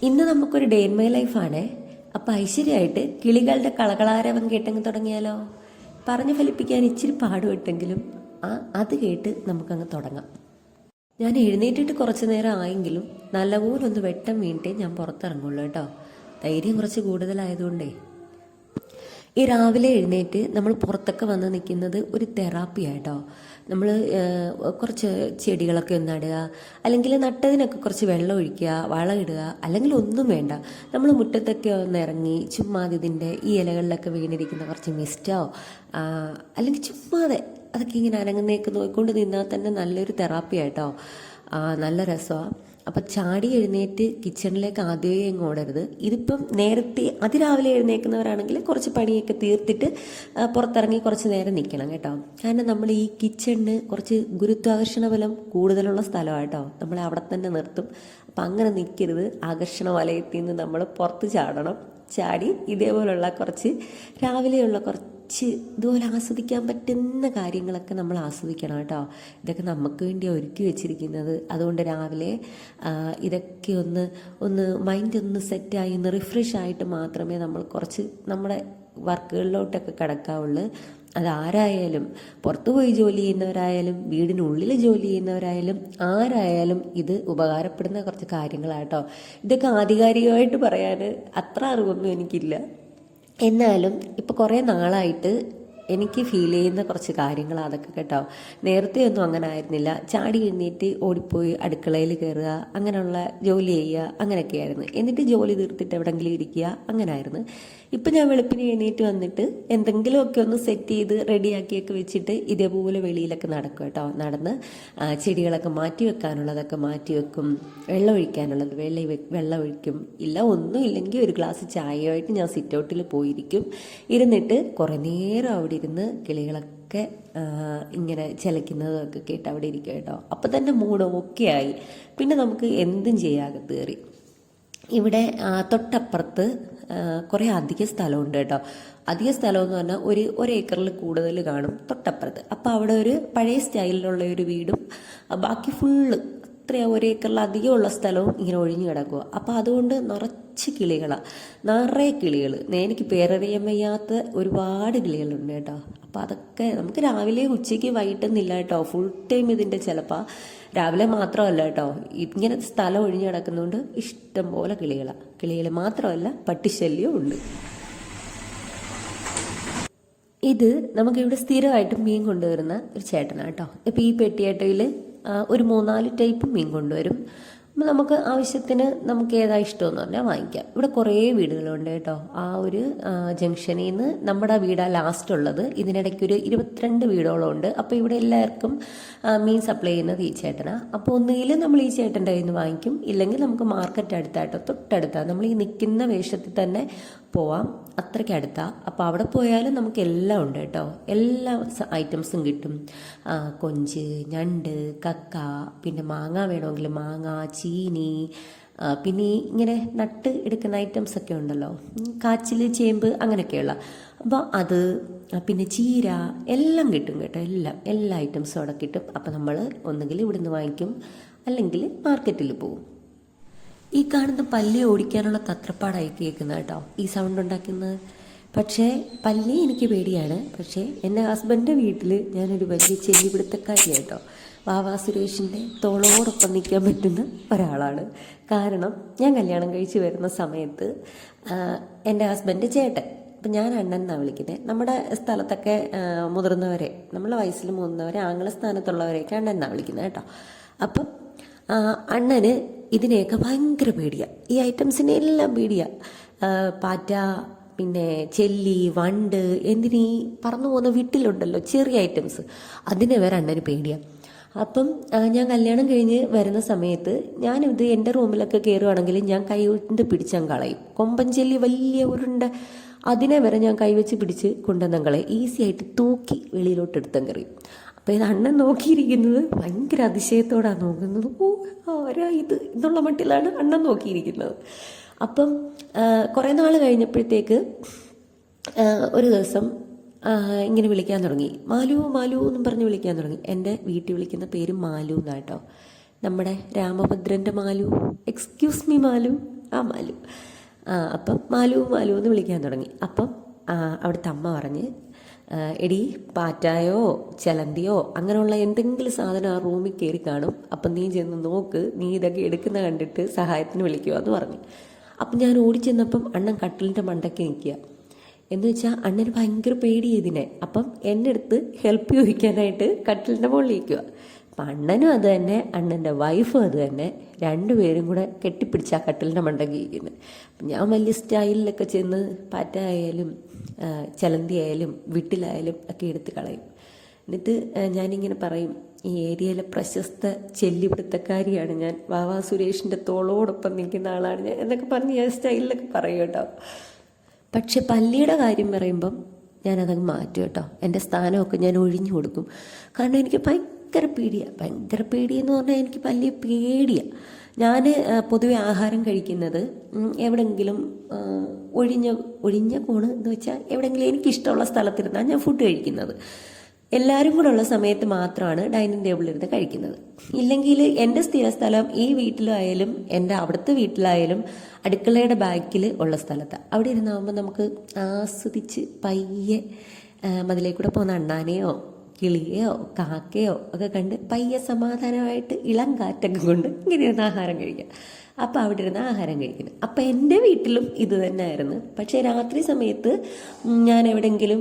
ഇന്ന് നമുക്കൊരു day in my ലൈഫാണേ. അപ്പം ഐശ്വര്യമായിട്ട് കിളികളുടെ കളകളാരവം കേട്ടങ്ങ് തുടങ്ങിയാലോ? പറഞ്ഞു ഫലിപ്പിക്കാൻ ഇച്ചിരി പാടുപെട്ടെങ്കിലും അത് കേട്ട് നമുക്കങ്ങ് തുടങ്ങാം. ഞാൻ എഴുന്നേറ്റിട്ട് കുറച്ച് നേരം ആയെങ്കിലും നല്ലപോലെ ഒന്ന് വെട്ടം വീണിട്ടേ ഞാൻ പുറത്തിറങ്ങുള്ളൂ കേട്ടോ. ധൈര്യം കുറച്ച് കൂടുതലായതുകൊണ്ടേ. ഈ രാവിലെ എഴുന്നേറ്റ് നമ്മൾ പുറത്തൊക്കെ വന്ന് നിൽക്കുന്നത് ഒരു തെറാപ്പിയായിട്ടോ. നമ്മൾ കുറച്ച് ചെടികളൊക്കെ ഒന്ന് നടുക, അല്ലെങ്കിൽ നട്ടതിനൊക്കെ കുറച്ച് വെള്ളം ഒഴിക്കുക, വളമിടുക, അല്ലെങ്കിൽ ഒന്നും വേണ്ട, നമ്മൾ മുറ്റത്തൊക്കെ ഒന്ന് ഇറങ്ങി ചുമ്മാതെ ഇതിൻ്റെ ഈ ഇലകളിലൊക്കെ വീണിരിക്കുന്ന കുറച്ച് മിസ്റ്റോ അല്ലെങ്കിൽ ചുമ്മാതെ അതൊക്കെ ഇങ്ങനെ അനങ്ങുന്നേക്ക് നോക്കിക്കൊണ്ട് നിന്നാൽ തന്നെ നല്ലൊരു തെറാപ്പിയായിട്ടോ. നല്ല രസമാണ്. അപ്പം ചാടി എഴുന്നേറ്റ് കിച്ചണിലേക്ക് ആദ്യമേ അങ്ങ് ഓടരുത്. ഇതിപ്പം നേരത്തെ അതിരാവിലെ എഴുന്നേൽക്കുന്നവരാണെങ്കിൽ കുറച്ച് പണിയൊക്കെ തീർത്തിട്ട് പുറത്തിറങ്ങി കുറച്ച് നേരം നിൽക്കണം കേട്ടോ. കാരണം നമ്മൾ ഈ കിച്ചണിന് കുറച്ച് ഗുരുത്വാകർഷണ ബലം കൂടുതലുള്ള സ്ഥലമായിട്ടോ. നമ്മളെ അവിടെ തന്നെ നിർത്തും. അപ്പം അങ്ങനെ നിൽക്കരുത്. ആകർഷണ വലയത്തിൽ നിന്ന് നമ്മൾ പുറത്ത് ചാടണം. ചാടി ഇതേപോലുള്ള കുറച്ച് രാവിലെയുള്ള കുറച്ച് ഇതുപോലെ ആസ്വദിക്കാൻ പറ്റുന്ന കാര്യങ്ങളൊക്കെ നമ്മൾ ആസ്വദിക്കണം കേട്ടോ. ഇതൊക്കെ നമുക്ക് വേണ്ടി ഒരുക്കി വെച്ചിരിക്കുന്നത്. അതുകൊണ്ട് രാവിലെ ഇതൊക്കെ ഒന്ന് മൈൻഡ് ഒന്ന് സെറ്റായി ഒന്ന് റിഫ്രഷ് ആയിട്ട് മാത്രമേ നമ്മൾ കുറച്ച് നമ്മുടെ വർക്കുകളിലോട്ടൊക്കെ കിടക്കാവുള്ളൂ. അതാരായാലും, പുറത്തു പോയി ജോലി ചെയ്യുന്നവരായാലും വീടിനുള്ളിൽ ജോലി ചെയ്യുന്നവരായാലും ആരായാലും ഇത് ഉപകാരപ്പെടുന്ന കുറച്ച് കാര്യങ്ങളാട്ടോ. ഇതൊക്കെ ആധികാരികമായിട്ട് പറയാൻ അത്ര അറിവൊന്നും എനിക്കില്ല. എന്നാലും ഇപ്പോൾ കുറേ നാളായിട്ട് എനിക്ക് ഫീൽ ചെയ്യുന്ന കുറച്ച് കാര്യങ്ങൾ അതൊക്കെ കേട്ടോ. നേരത്തെ ഒന്നും അങ്ങനെ ആയിരുന്നില്ല. ചാടി എഴുന്നേറ്റ് ഓടിപ്പോയി അടുക്കളയിൽ കയറുക, അങ്ങനെയുള്ള ജോലി ചെയ്യുക, അങ്ങനെയൊക്കെയായിരുന്നു. എന്നിട്ട് ജോലി തീർത്തിട്ട് എവിടെയെങ്കിലും ഇരിക്കുക, അങ്ങനെ ആയിരുന്നു. ഇപ്പം ഞാൻ വെളുപ്പിന് എഴുന്നേറ്റ് വന്നിട്ട് എന്തെങ്കിലുമൊക്കെ ഒന്ന് സെറ്റ് ചെയ്ത് റെഡിയാക്കിയൊക്കെ വെച്ചിട്ട് ഇതേപോലെ വെളിയിലൊക്കെ നടക്കും കേട്ടോ. നടന്ന് ചെടികളൊക്കെ മാറ്റി വെക്കാനുള്ളതൊക്കെ മാറ്റി വെക്കും, വെള്ളം ഒഴിക്കാനുള്ളത് വെള്ളം ഒഴിക്കും. ഇല്ല ഒന്നും ഇല്ലെങ്കിൽ ഒരു ഗ്ലാസ് ചായയായിട്ട് ഞാൻ സിറ്റ് ഔട്ടിൽ പോയിരിക്കും. ഇരുന്നിട്ട് കുറേ നേരം അവിടെ ഇരുന്ന് കിളികളൊക്കെ ഇങ്ങനെ ചിലയ്ക്കുന്നതൊക്കെ കേട്ട് അവിടെ ഇരിക്കും കേട്ടോ. അപ്പം തന്നെ മൂഡ് ഓക്കെ ആയി. പിന്നെ നമുക്ക് എന്തും ചെയ്യാതെ കയറി. ഇവിടെ തൊട്ടപ്പുറത്ത് കുറേ അധിക സ്ഥലമുണ്ട് കേട്ടോ. അധിക സ്ഥലമെന്ന് പറഞ്ഞാൽ ഒരു ഏക്കറിൽ കൂടുതൽ കാണും തൊട്ടപ്പുറത്ത്. അപ്പോൾ അവിടെ ഒരു പഴയ സ്റ്റൈലിലുള്ള ഒരു വീടും ബാക്കി ഫുള്ള് അത്രയും ഒരേക്കറിൽ അധികമുള്ള സ്ഥലവും ഇങ്ങനെ ഒഴിഞ്ഞു കിടക്കുക. അപ്പോൾ അതുകൊണ്ട് നിറച്ച് കിളികളാണ്, നിറയെ കിളികൾ. എനിക്ക് പേരറിയാൻ വയ്യാത്ത ഒരുപാട് കിളികളുണ്ട് കേട്ടോ. അപ്പോൾ അതൊക്കെ നമുക്ക് രാവിലെ ഉച്ചയ്ക്ക് വൈകിട്ടെന്നില്ല കേട്ടോ. ഫുൾ ടൈം ഇതിൻ്റെ ചിലപ്പോൾ രാവിലെ മാത്രമല്ല കേട്ടോ, ഇങ്ങനെ സ്ഥലം ഒഴിഞ്ഞു കിടക്കുന്നതുകൊണ്ട് ഇഷ്ടം പോലെ കിളികളാണ്. കിളികൾ മാത്രമല്ല പട്ടിശല്യവും ഉണ്ട്. ഇത് നമുക്കിവിടെ സ്ഥിരമായിട്ട് മീൻ കൊണ്ടുവരുന്ന ഒരു ചേട്ടനാണ് കേട്ടോ. ഇപ്പോൾ ഈ പെട്ടിയേട്ടയിൽ ഒരു 3-4 ടൈപ്പ് മീൻ കൊണ്ടുവരും. നമുക്ക് ആവശ്യത്തിന് നമുക്ക് ഏതാ ഇഷ്ടമെന്ന് പറഞ്ഞാൽ വാങ്ങിക്കാം. ഇവിടെ കുറേ വീടുകളുണ്ട് കേട്ടോ. ആ ഒരു ജംഗ്ഷനിൽ നിന്ന് നമ്മുടെ വീടാണ് ലാസ്റ്റ് ഉള്ളത്. ഇതിനിടയ്ക്ക് ഒരു 22 വീടോളം ഉണ്ട്. അപ്പോൾ ഇവിടെ എല്ലാവർക്കും മീൻ സപ്ലൈ ചെയ്യുന്നത് ഈ ചേട്ടനാണ്. അപ്പോൾ ഒന്നുകിൽ നമ്മൾ ഈ ചേട്ടൻ്റെ കയ്യിൽ നിന്ന് വാങ്ങിക്കും, ഇല്ലെങ്കിൽ നമുക്ക് മാർക്കറ്റ് അടുത്തായിട്ടോ, തൊട്ടടുത്താണ്. നമ്മൾ ഈ നിൽക്കുന്ന വേഷത്തിൽ തന്നെ പോവാം, അത്രയ്ക്ക് അടുത്താണ്. അപ്പോൾ അവിടെ പോയാലും നമുക്ക് എല്ലാം ഉണ്ട് കേട്ടോ. എല്ലാ ഐറ്റംസും കിട്ടും. കൊഞ്ച്, ഞണ്ട്, കക്ക, പിന്നെ മാങ്ങ വേണമെങ്കിൽ മാങ്ങ, ചീനി, പിന്നെ ഇങ്ങനെ നട്ട് എടുക്കുന്ന ഐറ്റംസ് ഒക്കെ ഉണ്ടല്ലോ, കാച്ചിൽ, ചേമ്പ്, അങ്ങനെയൊക്കെയുള്ള. അപ്പോൾ അത്, പിന്നെ ചീര, എല്ലാം കിട്ടും കേട്ടോ. എല്ലാ ഐറ്റംസും അവിടെ കിട്ടും. അപ്പോൾ നമ്മൾ ഒന്നുകിൽ ഇവിടുന്ന് വാങ്ങിക്കും, അല്ലെങ്കിൽ മാർക്കറ്റിൽ പോകും. ഈ കാണുന്ന പല്ലി ഓടിക്കാനുള്ള തത്രപ്പാടായി കേൾക്കുന്നത് കേട്ടോ, ഈ സൗണ്ട് ഉണ്ടാക്കുന്നത്. പക്ഷേ പല്ലി എനിക്ക് പേടിയാണ്. പക്ഷേ എൻ്റെ ഹസ്ബൻഡിൻ്റെ വീട്ടിൽ ഞാനൊരു വലിയ ചെല്ലിപിടുത്തക്കാരി കേട്ടോ. വാവാ സുരേഷിൻ്റെ തോളോടൊപ്പം നിൽക്കാൻ പറ്റുന്ന ഒരാളാണ്. കാരണം ഞാൻ കല്യാണം കഴിച്ച് വരുന്ന സമയത്ത് എൻ്റെ ഹസ്ബൻഡ് ചേട്ടൻ, അപ്പം ഞാൻ അണ്ണൻ എന്നാണ് വിളിക്കുന്നത്. നമ്മുടെ സ്ഥലത്തൊക്കെ മുതിർന്നവരെ, നമ്മളെ വയസ്സിൽ മുതിർന്നവരെ, ആംഗ്ല സ്ഥാനത്തുള്ളവരെയൊക്കെ അണ്ണൻ എന്നാണ് വിളിക്കുന്നത് കേട്ടോ. അപ്പം അണ്ണന് ഇതിനെയൊക്കെ ഭയങ്കര പേടിയാണ്. ഈ ഐറ്റംസിനെ എല്ലാം പേടിയാണ്. പാറ്റ, പിന്നെ ചെല്ലി, വണ്ട്, എന്തിനീ പറന്നു പോകുന്ന വീട്ടിലുണ്ടല്ലോ ചെറിയ ഐറ്റംസ്, അതിനെ വരെ അണ്ണന് പേടിയാണ്. അപ്പം ഞാൻ കല്യാണം കഴിഞ്ഞ് വരുന്ന സമയത്ത് ഞാനിത് എൻ്റെ റൂമിലൊക്കെ കയറുവാണെങ്കിൽ ഞാൻ കൈ കൊണ്ട് പിടിച്ചാൽ കളയും. കൊമ്പൻ ചെല്ലി വലിയ ഉരുണ്ട, അതിനെ വരെ ഞാൻ കൈവച്ച് പിടിച്ച് കൊണ്ടുവന്നാൽ കളയും. ഈസി ആയിട്ട് തൂക്കി വെളിയിലോട്ട് എടുത്തെങ്കറിയും. അപ്പോൾ ഇത് അണ്ണൻ നോക്കിയിരിക്കുന്നത് ഭയങ്കര അതിശയത്തോടാണ് നോക്കുന്നത്. ആരാ ഇത് എന്നുള്ള മട്ടിലാണ് അണ്ണൻ നോക്കിയിരിക്കുന്നത്. അപ്പം കുറേ നാൾ കഴിഞ്ഞപ്പോഴത്തേക്ക് ഒരു ദിവസം ഇങ്ങനെ വിളിക്കാൻ തുടങ്ങി. മാലു മാലു എന്നും പറഞ്ഞ് വിളിക്കാൻ തുടങ്ങി. എൻ്റെ വീട്ടിൽ വിളിക്കുന്ന പേര് മാലു എന്നാട്ടോ. നമ്മുടെ രാമഭദ്രൻ്റെ മാലു, എക്സ്ക്യൂസ് മീ മാലു ആ മാലു. അപ്പം മാലു മാലു എന്ന് വിളിക്കാൻ തുടങ്ങി. അപ്പം അവിടുത്തെ അമ്മ പറഞ്ഞ്, എടി പാറ്റായോ ചിലന്തിയോ അങ്ങനെയുള്ള എന്തെങ്കിലും സാധനം ആ റൂമിൽ കയറി കാണും, അപ്പം നീ ചെന്ന് നോക്ക്, നീ ഇതൊക്കെ എടുക്കുന്ന കണ്ടിട്ട് സഹായത്തിന് വിളിക്കുക എന്ന് പറഞ്ഞു. അപ്പം ഞാൻ ഓടിച്ചെന്നപ്പം അണ്ണൻ കട്ടിലിൻ്റെ മണ്ടയ്ക്ക് നിൽക്കുക. എന്ന് വെച്ചാൽ അണ്ണന് ഭയങ്കര പേടി ഇതിനെ. അപ്പം എൻ്റെ അടുത്ത് ഹെൽപ്പ് ചോദിക്കാനായിട്ട് കട്ടിലിൻ്റെ മുകളിൽ ഇരിക്കുക. അപ്പം അണ്ണനും അത് തന്നെ, അണ്ണൻ്റെ വൈഫും അത് തന്നെ, രണ്ടുപേരും കൂടെ കെട്ടിപ്പിടിച്ച ആ കട്ടിലിൻ്റെ മണ്ടയ്ക്ക് ഇരിക്കുന്നത്. അപ്പം ഞാൻ വലിയ സ്റ്റൈലിലൊക്കെ ചെന്ന് പാറ്റായാലും ചലന്തി ആയാലും വിട്ടിലായാലും ഒക്കെ എടുത്ത് കളയും. എന്നിട്ട് ഞാനിങ്ങനെ പറയും, ഈ ഏരിയയിലെ പ്രശസ്ത ചെല്ലിപിടുത്തക്കാരിയാണ് ഞാൻ, വാവാ സുരേഷിൻ്റെ തോളോടൊപ്പം നിൽക്കുന്ന ആളാണ് ഞാൻ എന്നൊക്കെ പറഞ്ഞ് ഞാൻ സ്റ്റൈലിലൊക്കെ പറയും കേട്ടോ. പക്ഷെ പല്ലിയുടെ കാര്യം പറയുമ്പം ഞാനതങ്ങ് മാറ്റും കേട്ടോ. എൻ്റെ സ്ഥാനമൊക്കെ ഞാൻ ഒഴിഞ്ഞു കൊടുക്കും. കാരണം എനിക്ക് ഭയങ്കര പേടിയെന്ന് പറഞ്ഞാൽ എനിക്ക് പല്ലിയെ പേടിയാണ്. ഞാൻ പൊതുവെ ആഹാരം കഴിക്കുന്നത് എവിടെയെങ്കിലും ഒഴിഞ്ഞ കോണ് എന്ന് വെച്ചാൽ എവിടെയെങ്കിലും എനിക്കിഷ്ടമുള്ള സ്ഥലത്തിരുന്നാണ് ഞാൻ ഫുഡ് കഴിക്കുന്നത്. എല്ലാവരും കൂടെ ഉള്ള സമയത്ത് മാത്രമാണ് ഡൈനിങ് ടേബിളിലിരുന്ന് കഴിക്കുന്നത്. ഇല്ലെങ്കിൽ എൻ്റെ സ്ഥിരസ്ഥലം ഈ വീട്ടിലായാലും എൻ്റെ അവിടുത്തെ വീട്ടിലായാലും അടുക്കളയുടെ ബാക്കിൽ ഉള്ള സ്ഥലത്താണ്. അവിടെ ഇരുന്നാകുമ്പോൾ നമുക്ക് ആസ്വദിച്ച് പയ്യെ മതിലേക്കൂടെ പോകുന്ന അണ്ണാനെയോ കിളിയെയോ കാക്കയോ ഒക്കെ കണ്ട് പയ്യെ സമാധാനമായിട്ട് ഇളം കാറ്റൊക്കെ കൊണ്ട് ഇങ്ങനെ ഇരുന്ന് ആഹാരം കഴിക്കാം. അപ്പോൾ അവിടെ ഇരുന്ന് ആഹാരം കഴിക്കുന്നത്. അപ്പോൾ എൻ്റെ വീട്ടിലും ഇത് തന്നെ ആയിരുന്നു. പക്ഷേ രാത്രി സമയത്ത് ഞാൻ എവിടെയെങ്കിലും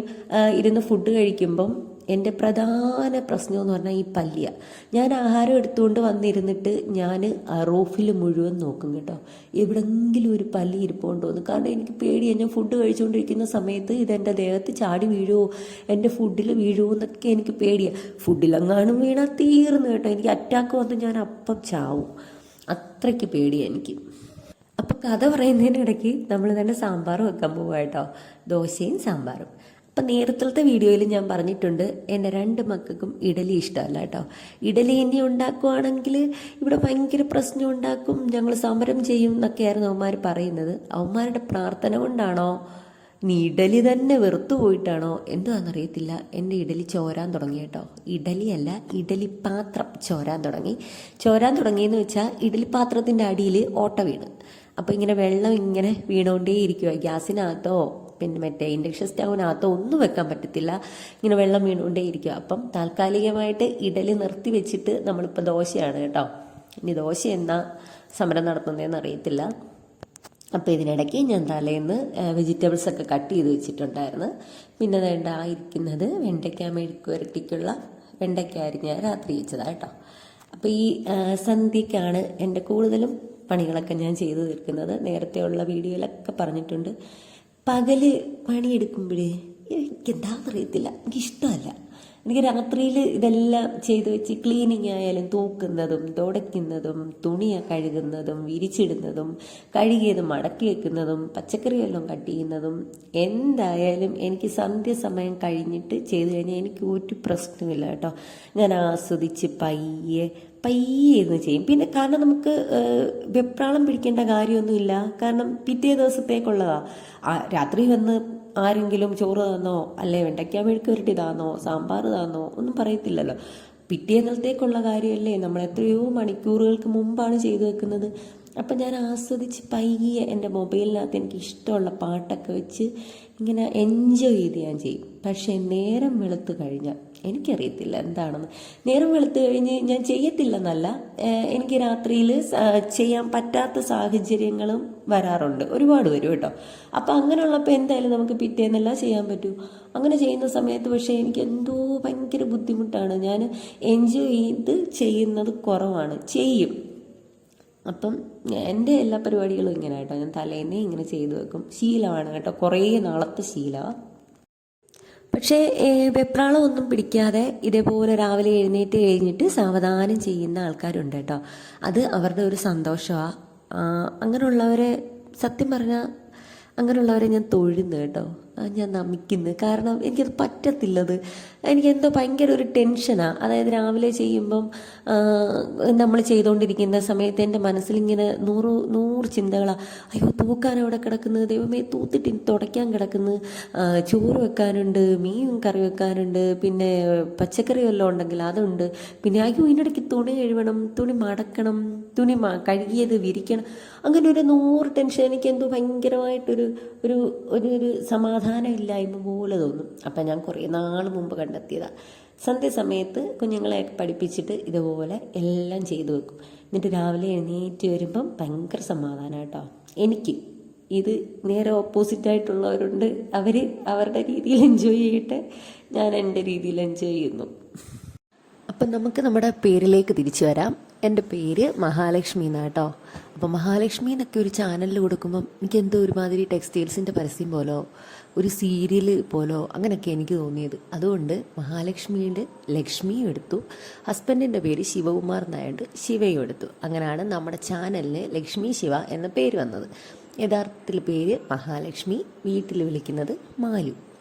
ഇരുന്ന് ഫുഡ് കഴിക്കുമ്പം എൻ്റെ പ്രധാന പ്രശ്നം എന്ന് പറഞ്ഞാൽ ഈ പല്ലിയ. ഞാൻ ആഹാരം എടുത്തുകൊണ്ട് വന്നിരുന്നിട്ട് ഞാൻ റൂഫിൽ മുഴുവൻ നോക്കും കേട്ടോ, എവിടെയെങ്കിലും ഒരു പല്ലി ഇരിപ്പുണ്ടോ എന്ന്. കാരണം എനിക്ക് പേടിയാണ്, ഞാൻ ഫുഡ് കഴിച്ചുകൊണ്ടിരിക്കുന്ന സമയത്ത് ഇതെൻ്റെ ദേഹത്ത് ചാടി വീഴുമോ, എൻ്റെ ഫുഡിൽ വീഴുമോ എന്നൊക്കെ എനിക്ക് പേടിയാണ്. ഫുഡിലെങ്ങാനും വീണാൽ തീർന്നു കേട്ടോ, എനിക്ക് അറ്റാക്ക് വന്ന് ഞാൻ അപ്പം ചാവും, അത്രയ്ക്ക് പേടിയാണ് എനിക്ക്. അപ്പോൾ കഥ പറയുന്നതിനിടയ്ക്ക് നമ്മൾ തന്നെ സാമ്പാർ വെക്കാൻ പോവുക കേട്ടോ, ദോശയും സാമ്പാറും. അപ്പം നേരത്തെ വീഡിയോയിൽ ഞാൻ പറഞ്ഞിട്ടുണ്ട്, എൻ്റെ 2 മക്കൾക്കും ഇഡലി ഇഷ്ടമല്ല കേട്ടോ. ഇഡലി ഇനി ഉണ്ടാക്കുവാണെങ്കിൽ ഇവിടെ ഭയങ്കര പ്രശ്നം ഉണ്ടാക്കും, ഞങ്ങൾ സമരം ചെയ്യും എന്നൊക്കെയായിരുന്നു അവന്മാർ പറയുന്നത്. അവന്മാരുടെ പ്രാർത്ഥന കൊണ്ടാണോ നീ ഇഡലി തന്നെ വെറുത്തു പോയിട്ടാണോ എന്താണെന്നറിയത്തില്ല, എൻ്റെ ഇഡലി ചോരാൻ തുടങ്ങി കേട്ടോ. ഇഡലിയല്ല, ഇഡലി പാത്രം ചോരാൻ തുടങ്ങിയെന്ന് വെച്ചാൽ ഇഡലി പാത്രത്തിൻ്റെ അടിയിൽ ഓട്ട വീണ്. അപ്പോൾ ഇങ്ങനെ വെള്ളം ഇങ്ങനെ വീണുകൊണ്ടേ ഇരിക്കുക. ഗ്യാസിനകത്തോ പിന്നെ മറ്റേ ഇൻഡക്ഷൻ സ്റ്റൗവിനകത്തോ ഒന്നും വെക്കാൻ പറ്റത്തില്ല, ഇങ്ങനെ വെള്ളം വീണുകൊണ്ടേ ഇരിക്കുക. അപ്പം താൽക്കാലികമായിട്ട് ഇഡലി നിർത്തി വെച്ചിട്ട് നമ്മളിപ്പോൾ ദോശയാണ് കേട്ടോ. ഇനി ദോശ എന്നാ സമരം നടത്തുന്നതെന്ന് അറിയത്തില്ല. അപ്പോൾ ഇതിനിടയ്ക്ക് ഞാൻ തലേന്ന് വെജിറ്റബിൾസൊക്കെ കട്ട് ചെയ്ത് വെച്ചിട്ടുണ്ടായിരുന്നു. പിന്നെ വേണ്ടായിരിക്കുന്നത് വെണ്ടയ്ക്ക മെഴുക്കുവരട്ടിക്കുള്ള വെണ്ടയ്ക്ക അരിഞ്ഞ് രാത്രി വെച്ചതാണ് കേട്ടോ. അപ്പോൾ ഈ സന്ധ്യയ്ക്കാണ് എൻ്റെ കൂടുതലും പണികളൊക്കെ ഞാൻ ചെയ്തു തീർക്കുന്നത്. നേരത്തെയുള്ള വീഡിയോയിലൊക്കെ പറഞ്ഞിട്ടുണ്ട്, പകല് പണിയെടുക്കുമ്പോഴേ എനിക്കെന്താണെന്നറിയത്തില്ല, എനിക്കിഷ്ടമല്ല. എനിക്ക് രാത്രിയിൽ ഇതെല്ലാം ചെയ്തു വെച്ച് ക്ലീനിങ് ആയാലും തൂക്കുന്നതും തുടയ്ക്കുന്നതും തുണി കഴുകുന്നതും വിരിച്ചിടുന്നതും കഴുകിയതും മടക്കി വെക്കുന്നതും പച്ചക്കറി എല്ലാം കട്ട് ചെയ്യുന്നതും എന്തായാലും എനിക്ക് സന്ധ്യാസമയം കഴിഞ്ഞിട്ട് ചെയ്തു കഴിഞ്ഞാൽ എനിക്ക് ഒരു പ്രശ്നമില്ല കേട്ടോ. ഞാൻ ആസ്വദിച്ച് പയ്യെ ഇരുന്ന് ചെയ്യും. പിന്നെ കാരണം നമുക്ക് വെപ്രാളം പിടിക്കേണ്ട കാര്യമൊന്നുമില്ല, കാരണം പിറ്റേ ദിവസത്തേക്കുള്ളതാ. രാത്രി വന്ന് ആരെങ്കിലും ചോറ് തന്നോ അല്ലെ വെണ്ടയ്ക്ക മെഴുക്കുവരട്ടി താന്നോ സാമ്പാർ താന്നോ ഒന്നും പറയത്തില്ലല്ലോ. പിറ്റേന്നത്തേക്കുള്ള കാര്യമല്ലേ, നമ്മൾ എത്രയോ മണിക്കൂറുകൾക്ക് മുമ്പാണ് ചെയ്തു വെക്കുന്നത്. അപ്പം ഞാൻ ആസ്വദിച്ച് പയ്യെ എൻ്റെ മൊബൈലിനകത്ത് എനിക്ക് ഇഷ്ടമുള്ള പാട്ടൊക്കെ വെച്ച് ഇങ്ങനെ എൻജോയ് ചെയ്ത് ഞാൻ ചെയ്യും. പക്ഷേ നേരം വെളുത്ത് കഴിഞ്ഞാൽ എനിക്കറിയത്തില്ല എന്താണെന്ന്. നേരം വെളുത്ത് കഴിഞ്ഞ് ഞാൻ ചെയ്യത്തില്ലെന്നല്ല, എനിക്ക് രാത്രിയിൽ ചെയ്യാൻ പറ്റാത്ത സാഹചര്യങ്ങളും വരാറുണ്ട്, ഒരുപാട് വരും കേട്ടോ. അപ്പം അങ്ങനെയുള്ളപ്പോൾ എന്തായാലും നമുക്ക് പിറ്റേന്നെല്ലാം ചെയ്യാൻ പറ്റൂ. അങ്ങനെ ചെയ്യുന്ന സമയത്ത് പക്ഷേ എനിക്ക് എന്തോ ഭയങ്കര ബുദ്ധിമുട്ടാണ്. ഞാൻ എൻജോയ് ചെയ്ത് ചെയ്യുന്നത് കുറവാണ്, ചെയ്യും. അപ്പം എൻ്റെ എല്ലാ പരിപാടികളും ഇങ്ങനെ കേട്ടോ, ഞാൻ തലേന്നേ ഇങ്ങനെ ചെയ്തു വെക്കും. ശീലമാണ് കേട്ടോ, കുറേ നാളത്തെ ശീലമാണ്. പക്ഷേ വെപ്രാളം ഒന്നും പിടിക്കാതെ ഇതേപോലെ രാവിലെ എഴുന്നേറ്റ് കഴിഞ്ഞിട്ട് സാവധാനം ചെയ്യുന്ന ആൾക്കാരുണ്ട് കേട്ടോ. അത് അവരുടെ ഒരു സന്തോഷമാണ്. അങ്ങനെയുള്ളവരെ സത്യം പറഞ്ഞാൽ അങ്ങനെയുള്ളവരെ ഞാൻ തൊഴുന്നു കേട്ടോ, ഞാൻ നമിക്കുന്നു. കാരണം എനിക്കത് പറ്റത്തില്ലത്. എനിക്കെന്തോ ഭയങ്കര ഒരു ടെൻഷനാണ്. അതായത് രാവിലെ ചെയ്യുമ്പം നമ്മൾ ചെയ്തുകൊണ്ടിരിക്കുന്ന സമയത്ത് എൻ്റെ മനസ്സിലിങ്ങനെ നൂറ് ചിന്തകളാണ്. അയ്യോ തൂക്കാൻ അവിടെ കിടക്കുന്നത്, ദൈവമേ തൂത്തിട്ട് തുടയ്ക്കാൻ കിടക്കുന്നു, ചോറ് വെക്കാനുണ്ട്, മീൻ കറി വെക്കാനുണ്ട്, പിന്നെ പച്ചക്കറി വല്ലതും ഉണ്ടെങ്കിൽ അതുണ്ട്, പിന്നെ അയ്യോ ഇതിനിടയ്ക്ക് തുണി കഴുകണം, തുണി മടക്കണം, തുണി കഴുകിയത് വിരിക്കണം, അങ്ങനെ ഒരു 100 ടെൻഷൻ. എനിക്ക് എന്തോ ഭയങ്കരമായിട്ടൊരു ഒരു ഒരു ഒരു സമാധാനം ഇല്ലായ്മ പോലെ തോന്നും. അപ്പം ഞാൻ കുറേ നാൾ മുമ്പ് കണ്ടെത്തിയതാണ്. സന്ധ്യസമയത്ത് കുഞ്ഞുങ്ങളെയൊക്കെ പഠിപ്പിച്ചിട്ട് ഇതുപോലെ എല്ലാം ചെയ്തു വെക്കും. എന്നിട്ട് രാവിലെ എഴുന്നേറ്റ് വരുമ്പം ഭയങ്കര സമാധാനം കേട്ടോ എനിക്ക്. ഇത് നേരെ ഓപ്പോസിറ്റായിട്ടുള്ളവരുണ്ട്, അവർ അവരുടെ രീതിയിൽ എൻജോയ് ചെയ്യട്ടെ, ഞാൻ എൻ്റെ രീതിയിൽ എൻജോയ് ചെയ്യുന്നു. അപ്പം നമുക്ക് നമ്മുടെ പേരിലേക്ക് തിരിച്ചു വരാം. എൻ്റെ പേര് മഹാലക്ഷ്മി എന്നാണ് കേട്ടോ. അപ്പോൾ മഹാലക്ഷ്മി എന്നൊക്കെ ഒരു ചാനലിൽ കൊടുക്കുമ്പം എനിക്ക് എന്തോ ഒരുമാതിരി ടെക്സ്റ്റൈൽസിൻ്റെ പരസ്യം പോലോ ഒരു സീരിയൽ പോലോ അങ്ങനെയൊക്കെ എനിക്ക് തോന്നിയത്. അതുകൊണ്ട് മഹാലക്ഷ്മിയുടെ ലക്ഷ്മിയും എടുത്തു, ഹസ്ബൻഡിൻ്റെ പേര് ശിവകുമാർ എന്നായതുകൊണ്ട് ശിവയും എടുത്തു. അങ്ങനെയാണ് നമ്മുടെ ചാനലിന് ലക്ഷ്മി ശിവ എന്ന പേര് വന്നത്. യഥാർത്ഥത്തിൽ പേര് മഹാലക്ഷ്മി, വീട്ടിൽ വിളിക്കുന്നത് മാലു.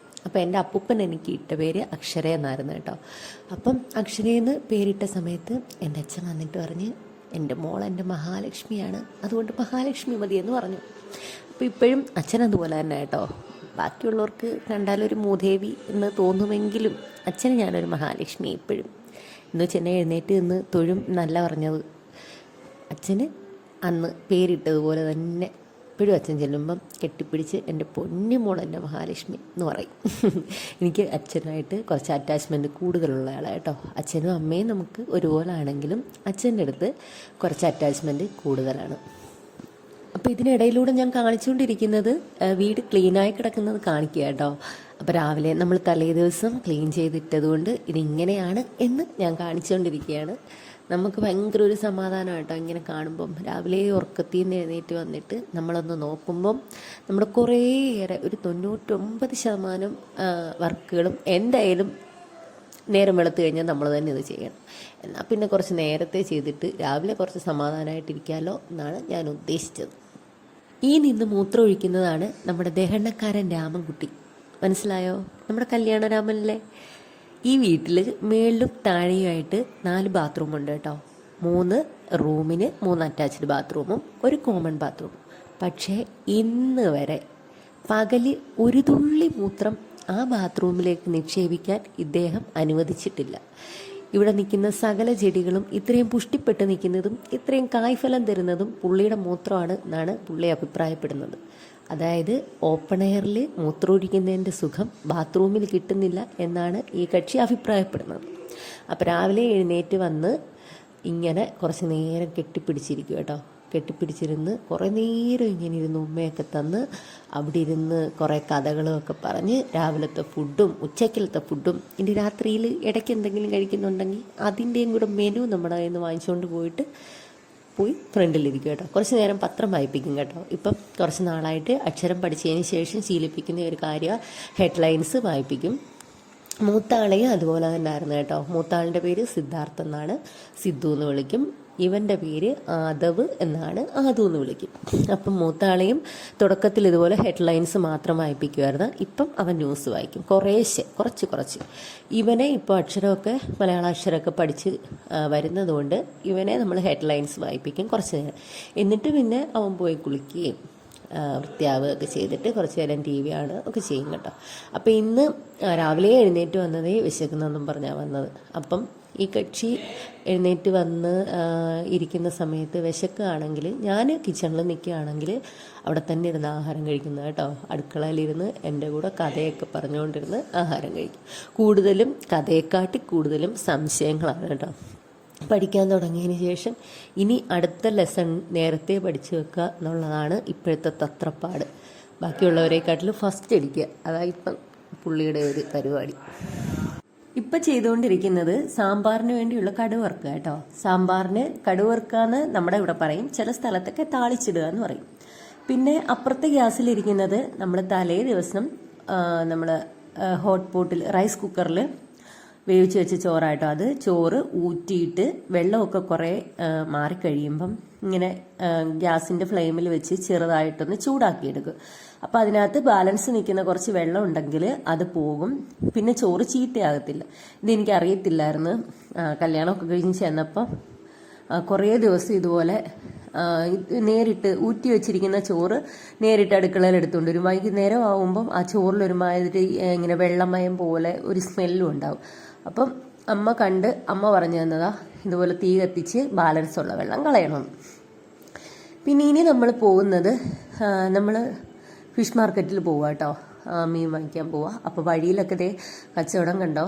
അപ്പോൾ എൻ്റെ അപ്പൂപ്പൻ എനിക്ക് ഇട്ട പേര് അക്ഷര എന്നായിരുന്നു കേട്ടോ. അപ്പം അക്ഷരയെന്ന് പേരിട്ട സമയത്ത് എൻ്റെ അച്ഛൻ വന്നിട്ട് പറഞ്ഞ്, എൻ്റെ മോൾ എൻ്റെ മഹാലക്ഷ്മിയാണ്, അതുകൊണ്ട് മഹാലക്ഷ്മി മതിയെന്ന് പറഞ്ഞു. അപ്പോൾ ഇപ്പോഴും അച്ഛൻ അതുപോലെ തന്നെ കേട്ടോ. ബാക്കിയുള്ളവർക്ക് കണ്ടാലൊരു മൂദേവി എന്ന് തോന്നുമെങ്കിലും അച്ഛന് ഞാനൊരു മഹാലക്ഷ്മി ഇപ്പോഴും. ഇന്ന് ചെന്നൈ എഴുന്നേറ്റ് നിന്ന് തൊഴും നല്ല പറഞ്ഞത്. അച്ഛന് അന്ന് പേരിട്ടതുപോലെ തന്നെ ഇപ്പോഴും അച്ഛൻ ചെല്ലുമ്പം കെട്ടിപ്പിടിച്ച് എൻ്റെ പൊന്നു മോൾ എൻ്റെ മഹാലക്ഷ്മി എന്ന് പറയും. എനിക്ക് അച്ഛനായിട്ട് കുറച്ച് അറ്റാച്ച്മെൻറ്റ് കൂടുതലുള്ള ആളാണ് കേട്ടോ. അച്ഛനും അമ്മയും നമുക്ക് ഒരുപോലെ ആണെങ്കിലും അച്ഛൻ്റെ അടുത്ത് കുറച്ച് അറ്റാച്ച്മെൻറ്റ് കൂടുതലാണ്. അപ്പോൾ ഇതിനിടയിലൂടെ ഞാൻ കാണിച്ചുകൊണ്ടിരിക്കുന്നത് വീട് ക്ലീനായി കിടക്കുന്നത് കാണിക്കുക കേട്ടോ. അപ്പോൾ രാവിലെ നമ്മൾ തലേ ദിവസം ക്ലീൻ ചെയ്തിട്ടതുകൊണ്ട് ഇതിങ്ങനെയാണ് എന്ന് ഞാൻ കാണിച്ചുകൊണ്ടിരിക്കുകയാണ്. നമുക്ക് ഭയങ്കര ഒരു സമാധാനം കേട്ടോ ഇങ്ങനെ കാണുമ്പം. രാവിലെ ഉറക്കത്തിൽ നിന്ന് എഴുന്നേറ്റ് വന്നിട്ട് നമ്മളൊന്ന് നോക്കുമ്പം നമ്മുടെ കുറേയേറെ ഒരു 99% വർക്കുകളും എന്തായാലും നേരം വെളുത്ത് കഴിഞ്ഞാൽ നമ്മൾ തന്നെ ഇത് ചെയ്യണം. എന്നാൽ പിന്നെ കുറച്ച് നേരത്തെ ചെയ്തിട്ട് രാവിലെ കുറച്ച് സമാധാനമായിട്ടിരിക്കാമല്ലോ എന്നാണ് ഞാൻ ഉദ്ദേശിച്ചത്. ഈ നിന്ന് മൂത്രം ഒഴിക്കുന്നതാണ് നമ്മുടെ ദഹനക്കാരൻ രാമൻകുട്ടി. മനസ്സിലായോ? നമ്മുടെ കല്യാണരാമനല്ലേ. ഈ വീട്ടിൽ മേളിലും താഴെയുമായിട്ട് 4 ബാത്റൂം ഉണ്ട് കേട്ടോ. 3 റൂമിന് 3 അറ്റാച്ച്ഡ് ബാത്റൂമും ഒരു കോമൺ ബാത്റൂമും. പക്ഷേ ഇന്ന് വരെ പകല് ഒരു തുള്ളി മൂത്രം ആ ബാത്റൂമിലേക്ക് നിക്ഷേപിക്കാൻ ഇദ്ദേഹം അനുവദിച്ചിട്ടില്ല. ഇവിടെ നിൽക്കുന്ന സകല ചെടികളും ഇത്രയും പുഷ്ടിപ്പെട്ട് നിൽക്കുന്നതും ഇത്രയും കായ്ഫലം തരുന്നതും പുള്ളിയുടെ മൂത്രമാണ് എന്നാണ് പുള്ളി അഭിപ്രായപ്പെടുന്നത്. അതായത് ഓപ്പൺ എയറിൽ മൂത്രമൊഴിക്കുന്നതിൻ്റെ സുഖം ബാത്റൂമിൽ കിട്ടുന്നില്ല എന്നാണ് ഈ കക്ഷി അഭിപ്രായപ്പെടുന്നത്. അപ്പോൾ രാവിലെ എഴുന്നേറ്റ് വന്ന് ഇങ്ങനെ കുറച്ച് നേരം കെട്ടിപ്പിടിച്ചിരിക്കും കേട്ടോ. കെട്ടിപ്പിടിച്ചിരുന്ന് കുറേ നേരം ഇങ്ങനെ ഇരുന്ന് ഉമ്മയൊക്കെ തന്ന് അവിടെ ഇരുന്ന് കുറേ കഥകളുമൊക്കെ പറഞ്ഞ് രാവിലത്തെ ഫുഡും ഉച്ചക്കലത്തെ ഫുഡും ഇനി രാത്രിയിൽ ഇടയ്ക്ക് എന്തെങ്കിലും കഴിക്കുന്നുണ്ടെങ്കിൽ അതിൻ്റെയും കൂടെ മെനു നമ്മുടെ കയ്യിൽ നിന്ന് വാങ്ങിച്ചുകൊണ്ട് പോയി ഫ്രണ്ടിലിരിക്കും കേട്ടോ. കുറച്ച് നേരം പത്രം വായിപ്പിക്കും കേട്ടോ. ഇപ്പം കുറച്ച് നാളായിട്ട് അക്ഷരം പഠിച്ചതിന് ശേഷം ശീലിപ്പിക്കുന്ന ഒരു കാര്യമാണ് ഹെഡ്ലൈൻസ് വായിപ്പിക്കും. മൂത്താളെയും അതുപോലെ തന്നെ ആയിരുന്നു കേട്ടോ. മൂത്താളിൻ്റെ പേര് സിദ്ധാർത്ഥ് എന്നാണ്, സിദ്ധു എന്ന് വിളിക്കും. ഇവൻ്റെ പേര് ആദവ് എന്നാണ്, ആദു എന്ന് വിളിക്കും. അപ്പം മൂത്താളെയും തുടക്കത്തിൽ ഇതുപോലെ ഹെഡ്ലൈൻസ് മാത്രം വായിപ്പിക്കുമായിരുന്നു. ഇപ്പം അവൻ ന്യൂസ് വായിക്കും കുറച്ച്. ഇവനെ ഇപ്പോൾ അക്ഷരമൊക്കെ മലയാള അക്ഷരമൊക്കെ പഠിച്ച് വരുന്നതുകൊണ്ട് ഇവനെ നമ്മൾ ഹെഡ്ലൈൻസ് വായിപ്പിക്കും കുറച്ച് നേരം. എന്നിട്ട് പിന്നെ അവൻ പോയി കുളിക്കുകയും വൃത്തിയാവുകയൊക്കെ ചെയ്തിട്ട് കുറച്ച് നേരം TV ആണ് ഒക്കെ ചെയ്യും കേട്ടോ. അപ്പോൾ ഇന്ന് രാവിലെ എഴുന്നേറ്റ് വന്നതേ വിശക്കുന്നെന്നും പറഞ്ഞാണ് വന്നത്. അപ്പം ഈ കക്ഷി എഴുന്നേറ്റ് വന്ന് ഇരിക്കുന്ന സമയത്ത് വിശക്കുകയാണെങ്കിൽ ഞാൻ കിച്ചണിൽ നിൽക്കുകയാണെങ്കിൽ അവിടെ തന്നെ ഇരുന്ന് ആഹാരം കഴിക്കുന്നത് കേട്ടോ. അടുക്കളയിലിരുന്ന് എൻ്റെ കൂടെ കഥയൊക്കെ പറഞ്ഞുകൊണ്ടിരുന്ന് ആഹാരം കഴിക്കും. കൂടുതലും കഥയെക്കാട്ടി കൂടുതലും സംശയങ്ങളാണ് കേട്ടോ. പഠിക്കാൻ തുടങ്ങിയതിന് ശേഷം ഇനി അടുത്ത ലെസൺ നേരത്തെ പഠിച്ചു വെക്കുക എന്നുള്ളതാണ് ഇപ്പോഴത്തെ തത്രപ്പാട്. ബാക്കിയുള്ളവരെക്കാട്ടിലും ഫസ്റ്റ് അടിക്കുക, അതാണ് ഇപ്പം പുള്ളിയുടെ ഒരു പരിപാടി. ഇപ്പം ചെയ്തുകൊണ്ടിരിക്കുന്നത് സാമ്പാറിന് വേണ്ടിയുള്ള കടുവറുക്ക കേട്ടോ. സാമ്പാറിന് കടുവറുക്കാന്ന് നമ്മുടെ ഇവിടെ പറയും, ചില സ്ഥലത്തൊക്കെ താളിച്ചിടുക എന്ന് പറയും. പിന്നെ അപ്പുറത്തെ ഗ്യാസിലിരിക്കുന്നത് നമ്മൾ തലേ ദിവസം നമ്മൾ ഹോട്ട് പോട്ടിൽ റൈസ് കുക്കറിൽ വേവിച്ച് വെച്ച ചോറായിട്ടോ. അത് ചോറ് ഊറ്റിയിട്ട് വെള്ളമൊക്കെ കുറേ മാറിക്കഴിയുമ്പം ഇങ്ങനെ ഗ്യാസിൻ്റെ ഫ്ലെയിമിൽ വെച്ച് ചെറുതായിട്ടൊന്ന് ചൂടാക്കിയെടുക്കും. അപ്പോൾ അതിനകത്ത് ബാലൻസ് നിൽക്കുന്ന കുറച്ച് വെള്ളം ഉണ്ടെങ്കിൽ അത് പോകും, പിന്നെ ചോറ് ചീത്തയാകത്തില്ല. ഇതെനിക്ക് അറിയത്തില്ലായിരുന്നു. കല്യാണമൊക്കെ കഴിഞ്ഞ് ചെന്നപ്പോൾ കുറേ ദിവസം ഇതുപോലെ നേരിട്ട് ഊറ്റി വെച്ചിരിക്കുന്ന ചോറ് നേരിട്ട് അടുക്കളയിൽ എടുത്തുകൊണ്ട് വരും. വൈകുന്നേരം ആകുമ്പം ആ ചോറിലൊരുമാതിരി ഇങ്ങനെ വെള്ളമയം പോലെ ഒരു സ്മെല്ലും ഉണ്ടാവും. അപ്പം അമ്മ പറഞ്ഞു തന്നതാ ഇതുപോലെ തീ കത്തിച്ച് ബാലൻസ് ഉള്ള വെള്ളം കളയണം. പിന്നെ ഇനി നമ്മൾ പോകുന്നത് നമ്മൾ ഫിഷ് മാർക്കറ്റിൽ പോവുക കേട്ടോ, മീൻ വാങ്ങിക്കാൻ പോവുക. അപ്പോൾ വഴിയിലൊക്കെ ദേ കച്ചവടം കണ്ടോ,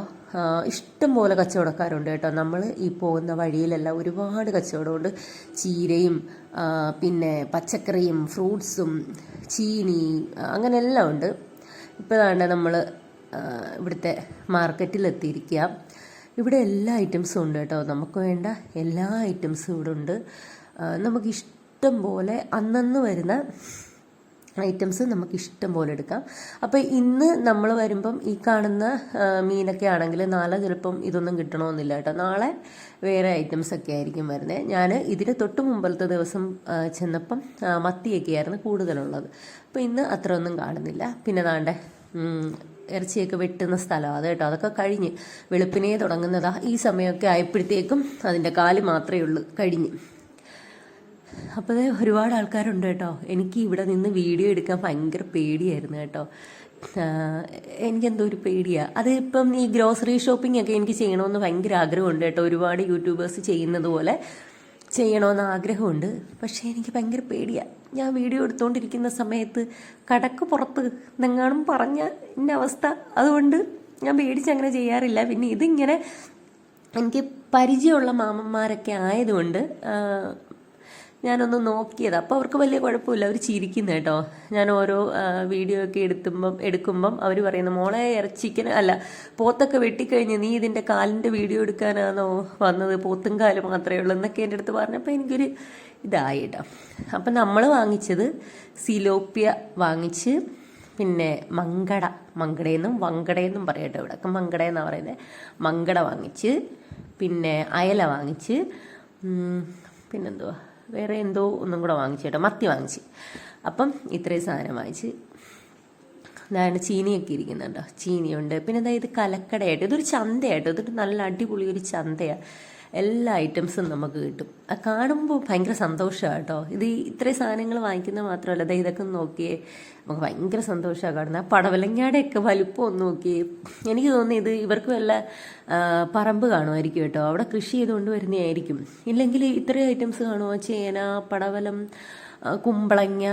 ഇഷ്ടം പോലെ കച്ചവടക്കാരുണ്ട് കേട്ടോ. നമ്മൾ ഈ പോകുന്ന വഴിയിലെല്ലാം ഒരുപാട് കച്ചവടമുണ്ട്. ചീരയും പിന്നെ പച്ചക്കറിയും ഫ്രൂട്ട്സും ചീനി അങ്ങനെ എല്ലാം ഉണ്ട്. ഇപ്പോൾ വേണ്ട നമ്മൾ ഇവിടുത്തെ മാർക്കറ്റിലെത്തിയിരിക്കുക. ഇവിടെ എല്ലാ ഐറ്റംസും ഉണ്ട് കേട്ടോ, നമുക്ക് വേണ്ട എല്ലാ ഐറ്റംസും ഇവിടെ ഉണ്ട്. നമുക്ക് ഇഷ്ടം പോലെ അന്നന്ന് വരുന്ന ഐറ്റംസ് നമുക്ക് ഇഷ്ടം പോലെ എടുക്കാം. അപ്പോൾ ഇന്ന് നമ്മൾ വരുമ്പം ഈ കാണുന്ന മീനൊക്കെ ആണെങ്കിൽ നാളെ ചിലപ്പം ഇതൊന്നും കിട്ടണമെന്നില്ല കേട്ടോ, നാളെ വേറെ ഐറ്റംസ് ഒക്കെ ആയിരിക്കും വരുന്നത്. ഞാൻ ഇതിന് തൊട്ട് മുമ്പലത്തെ ദിവസം ചെന്നപ്പം മത്തിയൊക്കെ ആയിരുന്നു കൂടുതലുള്ളത്. അപ്പോൾ ഇന്ന് അത്ര ഒന്നും കാണുന്നില്ല. പിന്നെ ദാണ്ടെ ഇറച്ചിയൊക്കെ വെട്ടുന്ന സ്ഥലം അത് കേട്ടോ, അതൊക്കെ കഴിഞ്ഞ് വെളുപ്പിനേ തുടങ്ങുന്നതാ. ഈ സമയമൊക്കെ ആയപ്പോഴത്തേക്കും അതിൻ്റെ കാല് മാത്രമേ ഉള്ളൂ കഴിഞ്ഞ്. അപ്പോൾ ഒരുപാട് ആൾക്കാരുണ്ട് കേട്ടോ. എനിക്ക് ഇവിടെ നിന്ന് വീഡിയോ എടുക്കാൻ ഭയങ്കര പേടിയായിരുന്നു കേട്ടോ, എനിക്കെന്തോ ഒരു പേടിയാണ്. അതിപ്പം ഈ ഗ്രോസറി ഷോപ്പിംഗ് ഒക്കെ എനിക്ക് ചെയ്യണമെന്ന് ഭയങ്കര ആഗ്രഹമുണ്ട് കേട്ടോ, ഒരുപാട് യൂട്യൂബേഴ്സ് ചെയ്യുന്നത് പോലെ ചെയ്യണമെന്ന് ആഗ്രഹമുണ്ട്. പക്ഷേ എനിക്ക് ഭയങ്കര പേടിയാണ്. ഞാൻ വീഡിയോ എടുത്തുകൊണ്ടിരിക്കുന്ന സമയത്ത് കടക്ക് പുറത്ത് നിങ്ങാനും പറഞ്ഞ എൻ്റെ അവസ്ഥ, അതുകൊണ്ട് ഞാൻ പേടിച്ചങ്ങനെ ചെയ്യാറില്ല. പിന്നെ ഇതിങ്ങനെ എനിക്ക് പരിചയമുള്ള മാമന്മാരൊക്കെ ആയതുകൊണ്ട് ഞാനൊന്ന് നോക്കിയത്. അപ്പോൾ അവർക്ക് വലിയ കുഴപ്പമില്ല, അവർ ചിരിക്കുന്നു കേട്ടോ. ഞാൻ ഓരോ വീഡിയോ ഒക്കെ എടുക്കുമ്പം അവർ പറയുന്നു, മോളെ ചിക്കൻ അല്ല പോത്തൊക്കെ വെട്ടിക്കഴിഞ്ഞ് നീ ഇതിൻ്റെ കാലിൻ്റെ വീഡിയോ എടുക്കാനാണോ വന്നത്, പോത്തും കാല് മാത്രമേ ഉള്ളൂ എന്നൊക്കെ എൻ്റെ അടുത്ത് പറഞ്ഞപ്പോൾ എനിക്കൊരു ഇതായി കേട്ടോ. അപ്പം നമ്മൾ വാങ്ങിച്ചത് സിലോപ്പിയ വാങ്ങിച്ച്, പിന്നെ മങ്കടയെന്നും വങ്കടയെന്നും പറയട്ടോ, ഇവിടെയൊക്കെ മങ്കടയെന്നാണ് പറയുന്നത്. മങ്കട വാങ്ങിച്ച്, പിന്നെ അയല വാങ്ങിച്ച്, പിന്നെന്തുവാ വേറെ എന്തോ ഒന്നും കൂടെ വാങ്ങിച്ചു കേട്ടോ, മത്തി വാങ്ങിച്ച്. അപ്പം ഇത്രയും സാധനം വാങ്ങിച്ച്. അതാണ് ചീനിയൊക്കെ ഇരിക്കുന്നുണ്ടോ, ചീനിയുണ്ട്. പിന്നെ എന്താ ഇത് കലക്കടയായിട്ട്, ഇതൊരു ചന്തയായിട്ടോ, ഇതൊരു നല്ല അടിപൊളി ഒരു ചന്തയാണ്. എല്ലാ ഐറ്റംസും നമുക്ക് കിട്ടും. കാണുമ്പോൾ ഭയങ്കര സന്തോഷമാണ് കേട്ടോ. ഇത് ഇത്രയും സാധനങ്ങൾ വാങ്ങിക്കുന്നത് മാത്രമല്ല, ഇതൊക്കെ നോക്കിയേ, നമുക്ക് ഭയങ്കര സന്തോഷമാണ് കാണുന്നത്. ആ പടവലങ്ങാടെയൊക്കെ വലുപ്പം ഒന്ന് നോക്കിയേ. എനിക്ക് തോന്നുന്നു ഇത് ഇവർക്ക് വല്ല പറമ്പ് കാണുമായിരിക്കും കേട്ടോ, അവിടെ കൃഷി ചെയ്തുകൊണ്ട് വരുന്നതായിരിക്കും. ഇല്ലെങ്കിൽ ഇത്രയും ഐറ്റംസ് കാണുമോ, ചേന, പടവലം, കുമ്പളങ്ങ,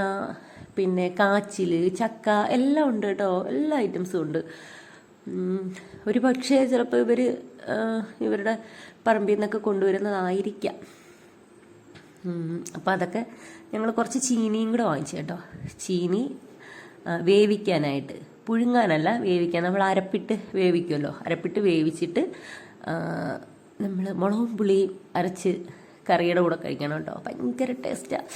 പിന്നെ കാച്ചിൽ, ചക്ക എല്ലാം ഉണ്ട് കേട്ടോ, എല്ലാ ഐറ്റംസും ഉണ്ട്. ഒരു പക്ഷേ ചിലപ്പോൾ ഇവരുടെ പറമ്പിൽ നിന്നൊക്കെ കൊണ്ടുവരുന്നതായിരിക്കാം. അപ്പോൾ അതൊക്കെ ഞങ്ങൾ കുറച്ച് ചീനിയും കൂടെ വാങ്ങിച്ചു കേട്ടോ. ചീനി വേവിക്കാനായിട്ട്, പുഴുങ്ങാനല്ല വേവിക്കാൻ, നമ്മൾ അരപ്പിട്ട് വേവിക്കുമല്ലോ, അരപ്പിട്ട് വേവിച്ചിട്ട് നമ്മൾ മുളകും പുളിയും അരച്ച് കറിയുടെ കൂടെ കഴിക്കണം കേട്ടോ. ഭയങ്കര ടേസ്റ്റാണ്,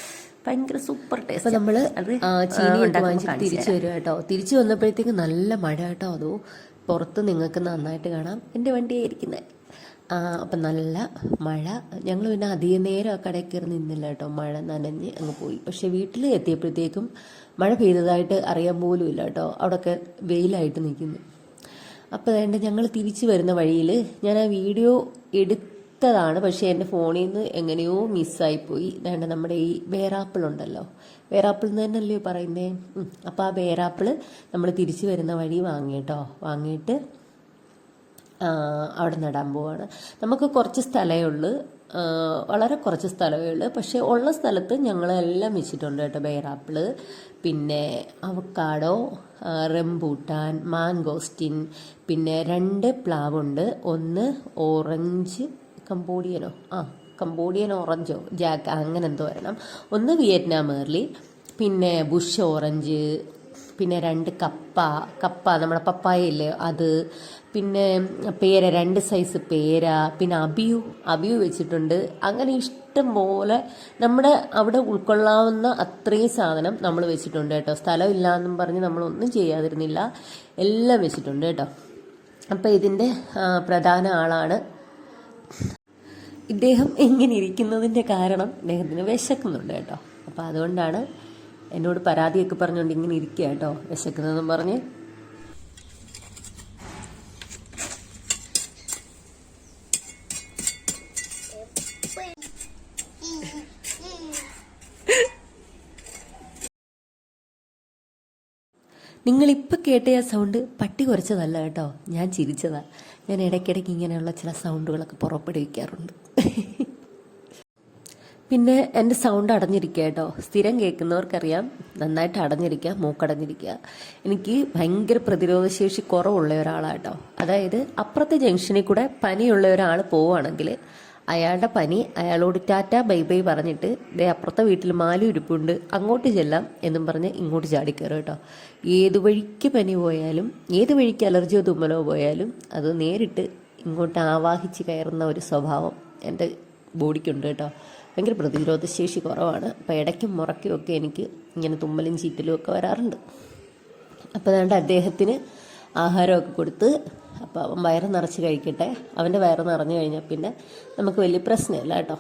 ഭയങ്കര സൂപ്പർ ടേസ്റ്റ്. നമ്മൾ അത് ചീനി വാങ്ങിച്ചിട്ട് തിരിച്ചു വരും കേട്ടോ. തിരിച്ചു വന്നപ്പോഴത്തേക്ക് നല്ല മഴ കേട്ടോ, അതോ പുറത്ത് നിങ്ങൾക്ക് നന്നായിട്ട് കാണാം, എൻ്റെ വണ്ടിയായിരിക്കുന്നത്. അപ്പം നല്ല മഴ. ഞങ്ങൾ പിന്നെ അധികം നേരം ആ കടയിൽ കയറി നിന്നില്ല കേട്ടോ, മഴ നനഞ്ഞ് അങ്ങ് പോയി. പക്ഷെ വീട്ടിൽ എത്തിയപ്പോഴത്തേക്കും മഴ പെയ്തതായിട്ട് അറിയാൻ പോലും ഇല്ല കേട്ടോ, അവിടെയൊക്കെ വെയിലായിട്ട് നിൽക്കുന്നു. അപ്പോൾ അതുകൊണ്ട് ഞങ്ങൾ തിരിച്ചു വരുന്ന വഴിയിൽ ഞാൻ ആ വീഡിയോ എടുത്തതാണ്, പക്ഷേ എൻ്റെ ഫോണിൽ നിന്ന് എങ്ങനെയോ മിസ്സായിപ്പോയി. അതുകൊണ്ട് നമ്മുടെ ഈ വേറാപ്പിൾ ഉണ്ടല്ലോ, വേറാപ്പിൾ എന്ന് തന്നെയല്ലേ പറയുന്നേ. അപ്പോൾ ആ വേറാപ്പിൾ നമ്മൾ തിരിച്ചു വരുന്ന വഴി വാങ്ങി കേട്ടോ, വാങ്ങിയിട്ട് അവിടെ നടാൻ പോവാണ്. നമുക്ക് കുറച്ച് സ്ഥലമേ ഉള്ളൂ, വളരെ കുറച്ച് സ്ഥലമേ ഉള്ളൂ. പക്ഷേ ഉള്ള സ്ഥലത്ത് ഞങ്ങളെല്ലാം വെച്ചിട്ടുണ്ട് കേട്ടോ. ബേറാപ്പിള്, പിന്നെ അവക്കാഡോ, റംബൂട്ടാൻ, മാങ്കോസ്റ്റിൻ, പിന്നെ 2 പ്ലാവുണ്ട്. ഒന്ന് ഓറഞ്ച് കംബോഡിയൻ ഓറഞ്ചോ ജാക്ക് അങ്ങനെ എന്തോ വരണം. ഒന്ന് വിയറ്റ്നാം ഏർലി, പിന്നെ ബുഷ് ഓറഞ്ച്, പിന്നെ 2 കപ്പ നമ്മുടെ പപ്പായ ഇല്ലേ അത്, പിന്നെ പേര 2 സൈസ് പേര, പിന്നെ അബിയു വെച്ചിട്ടുണ്ട്. അങ്ങനെ ഇഷ്ടം പോലെ നമ്മുടെ അവിടെ ഉൾക്കൊള്ളാവുന്ന അത്രയും സാധനം നമ്മൾ വെച്ചിട്ടുണ്ട് കേട്ടോ. സ്ഥലമില്ല എന്നും പറഞ്ഞ് നമ്മളൊന്നും ചെയ്യാതിരുന്നില്ല, എല്ലാം വെച്ചിട്ടുണ്ട് കേട്ടോ. അപ്പം ഇതിൻ്റെ പ്രധാന ആളാണ് ഇദ്ദേഹം. എങ്ങനെ ഇരിക്കുന്നതിൻ്റെ കാരണം ഇദ്ദേഹത്തിന് വിശക്കുന്നുണ്ട് കേട്ടോ. അപ്പോൾ അതുകൊണ്ടാണ് എന്നോട് പരാതിയൊക്കെ പറഞ്ഞുകൊണ്ട് ഇങ്ങനെ ഇരിക്കുക കേട്ടോ, വിശക്കുന്നതെന്നും പറഞ്ഞ്. നിങ്ങളിപ്പോൾ കേട്ട ആ സൗണ്ട് പട്ടി കുറച്ചതല്ല കേട്ടോ, ഞാൻ ചിരിച്ചതാ. ഞാൻ ഇടയ്ക്കിടയ്ക്ക് ഇങ്ങനെയുള്ള ചില സൗണ്ടുകളൊക്കെ പുറപ്പെടുവിക്കാറുണ്ട്. പിന്നെ എൻ്റെ സൗണ്ട് അടഞ്ഞിരിക്കുക കേട്ടോ. സ്ഥിരം കേൾക്കുന്നവർക്കറിയാം, നന്നായിട്ട് അടഞ്ഞിരിക്കുക, മൂക്കടഞ്ഞിരിക്കുക. എനിക്ക് ഭയങ്കര പ്രതിരോധശേഷി കുറവുള്ള ഒരാളാട്ടോ. അതായത് അപ്പുറത്തെ ജംഗ്ഷനിൽ കൂടെ പനിയുള്ള ഒരാൾ പോവുകയാണെങ്കിൽ അയാളുടെ പനി അയാളോട് ടാറ്റ ബൈ ബൈ പറഞ്ഞിട്ട് ദേ അപ്പുറത്തെ വീട്ടിൽ മാലു ഇരിപ്പുണ്ട് അങ്ങോട്ട് ചെല്ലാം എന്നും പറഞ്ഞ് ഇങ്ങോട്ട് ചാടിക്കയറും കേട്ടോ. ഏത് വഴിക്ക് പനി പോയാലും, ഏത് വഴിക്ക് അലർജിയോ തുമ്മലോ പോയാലും അത് നേരിട്ട് ഇങ്ങോട്ട് ആവാഹിച്ച് കയറുന്ന ഒരു സ്വഭാവം എൻ്റെ ബോഡിക്കുണ്ട് കേട്ടോ. ഭയങ്കര പ്രതിരോധശേഷി കുറവാണ്. അപ്പോൾ ഇടയ്ക്കും മുറയ്ക്കും ഒക്കെ എനിക്ക് ഇങ്ങനെ തുമ്മലും ചീറ്റലും ഒക്കെ വരാറുണ്ട്. അപ്പോൾ അതുകൊണ്ട് അദ്ദേഹത്തിന് ആഹാരമൊക്കെ കൊടുത്ത്, അപ്പോൾ അവൻ വയറ് നിറച്ച് കഴിക്കട്ടെ. അവൻ്റെ വയറ് നിറഞ്ഞു കഴിഞ്ഞാൽ പിന്നെ നമുക്ക് വലിയ പ്രശ്നമില്ല കേട്ടോ.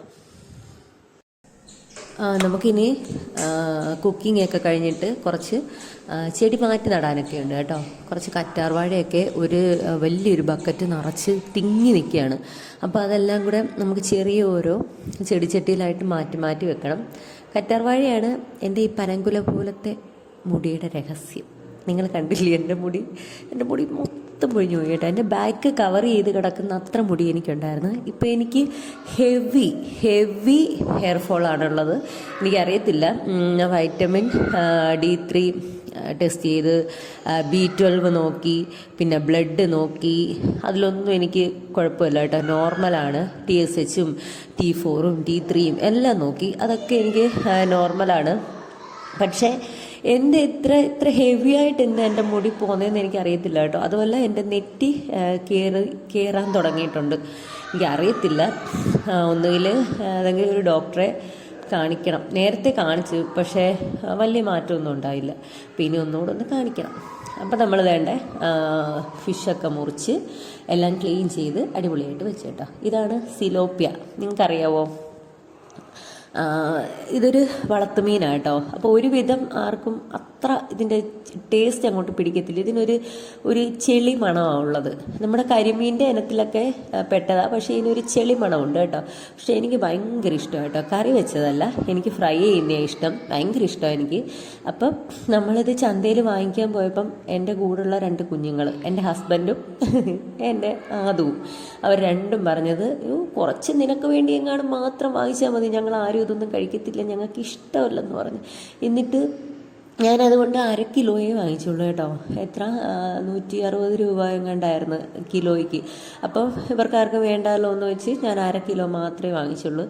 നമുക്കിനി കുക്കിംഗ് ഒക്കെ കഴിഞ്ഞിട്ട് കുറച്ച് ചെടി മാറ്റി നടാനൊക്കെ ഉണ്ട് കേട്ടോ. കുറച്ച് കറ്റാർവാഴയൊക്കെ ഒരു വലിയൊരു ബക്കറ്റ് നിറച്ച് തിങ്ങി നിൽക്കുകയാണ്. അപ്പോൾ അതെല്ലാം കൂടെ നമുക്ക് ചെറിയ ഓരോ ചെടിച്ചട്ടിയിലായിട്ട് മാറ്റി മാറ്റി വെക്കണം. കറ്റാർവാഴയാണ് എൻ്റെ ഈ പനങ്കുല പോലത്തെ മുടിയുടെ രഹസ്യം. നിങ്ങൾ കണ്ടില്ലേ എൻ്റെ മുടി മൊത്തം പൊഴിഞ്ഞു പോയി കേട്ടോ. എൻ്റെ ബാക്ക് കവർ ചെയ്ത് കിടക്കുന്ന അത്ര മുടി എനിക്കുണ്ടായിരുന്നു. ഇപ്പോൾ എനിക്ക് ഹെവി ഹെയർ ഫോളാണുള്ളത്. എനിക്കറിയത്തില്ല. വൈറ്റമിൻ D3 ടെസ്റ്റ് ചെയ്ത്, B12 നോക്കി, പിന്നെ ബ്ലഡ് നോക്കി, അതിലൊന്നും എനിക്ക് കുഴപ്പമില്ല കേട്ടോ. നോർമലാണ്. TSHും T4ഉം T3യും എല്ലാം നോക്കി. അതൊക്കെ എനിക്ക് നോർമലാണ്. പക്ഷേ ഇത്ര ഹെവി ആയിട്ട് എൻ്റെ മുടി പോകുന്നതെന്ന് എനിക്കറിയത്തില്ല കേട്ടോ. അതുപോലെ എൻ്റെ നെറ്റി കയറാൻ തുടങ്ങിയിട്ടുണ്ട്. എനിക്കറിയത്തില്ല. ഒന്നുകിൽ ഏതെങ്കിലും ഒരു ഡോക്ടറെ കാണിക്കണം. നേരത്തെ കാണിച്ചു, പക്ഷേ വലിയ മാറ്റമൊന്നും ഉണ്ടായില്ല. പിന്നെ ഒന്നുകൂടെ ഒന്ന് കാണിക്കണം. അപ്പം നമ്മൾ വേണ്ട ഫിഷൊക്കെ മുറിച്ച് എല്ലാം ക്ലീൻ ചെയ്ത് അടിപൊളിയായിട്ട് വെച്ച് കേട്ടോ. ഇതാണ് സിലോപ്പിയ. നിങ്ങൾക്കറിയാവോ? ഇതൊരു വളർത്തുമീനാണ് കേട്ടോ. അപ്പോൾ ഒരുവിധം ആർക്കും അത്ര ഇതിൻ്റെ ടേസ്റ്റ് അങ്ങോട്ട് പിടിക്കത്തില്ല. ഒരു ചെളി മണമാണ് ഉള്ളത്. നമ്മുടെ കരിമീൻ്റെ ഇനത്തിലൊക്കെ പെട്ടതാണ്. പക്ഷേ ഇതിനൊരു ചെളി മണമുണ്ട് കേട്ടോ. പക്ഷേ എനിക്ക് ഭയങ്കര ഇഷ്ടമാണ് കേട്ടോ. കറി വെച്ചതല്ല, എനിക്ക് ഫ്രൈ ചെയ്യുന്നതാണ് ഇഷ്ടം. ഭയങ്കര ഇഷ്ടമാണ് എനിക്ക്. അപ്പം നമ്മളിത് ചന്തയിൽ വാങ്ങിക്കാൻ പോയപ്പം എൻ്റെ കൂടെയുള്ള 2 കുഞ്ഞുങ്ങൾ, എൻ്റെ ഹസ്ബൻഡും എൻ്റെ ആദുവും, അവർ രണ്ടും പറഞ്ഞത് കുറച്ച് നിനക്ക് വേണ്ടി എങ്ങാനും മാത്രം വാങ്ങിച്ചാൽ മതി, ഞങ്ങൾ ആരും ഇതൊന്നും കഴിക്കത്തില്ല, ഞങ്ങൾക്ക് ഇഷ്ടമല്ലെന്ന് പറഞ്ഞു. എന്നിട്ട് ഞാനതുകൊണ്ട് 1/2 കിലോയെ വാങ്ങിച്ചുള്ളൂ കേട്ടോ. എത്ര 160 രൂപ എങ്ങാണ്ടായിരുന്നു കിലോയ്ക്ക്. അപ്പോൾ ഇവർക്കാർക്ക് വേണ്ടാലോ എന്ന് വെച്ച് ഞാൻ 1/2 കിലോ മാത്രമേ വാങ്ങിച്ചുള്ളൂ.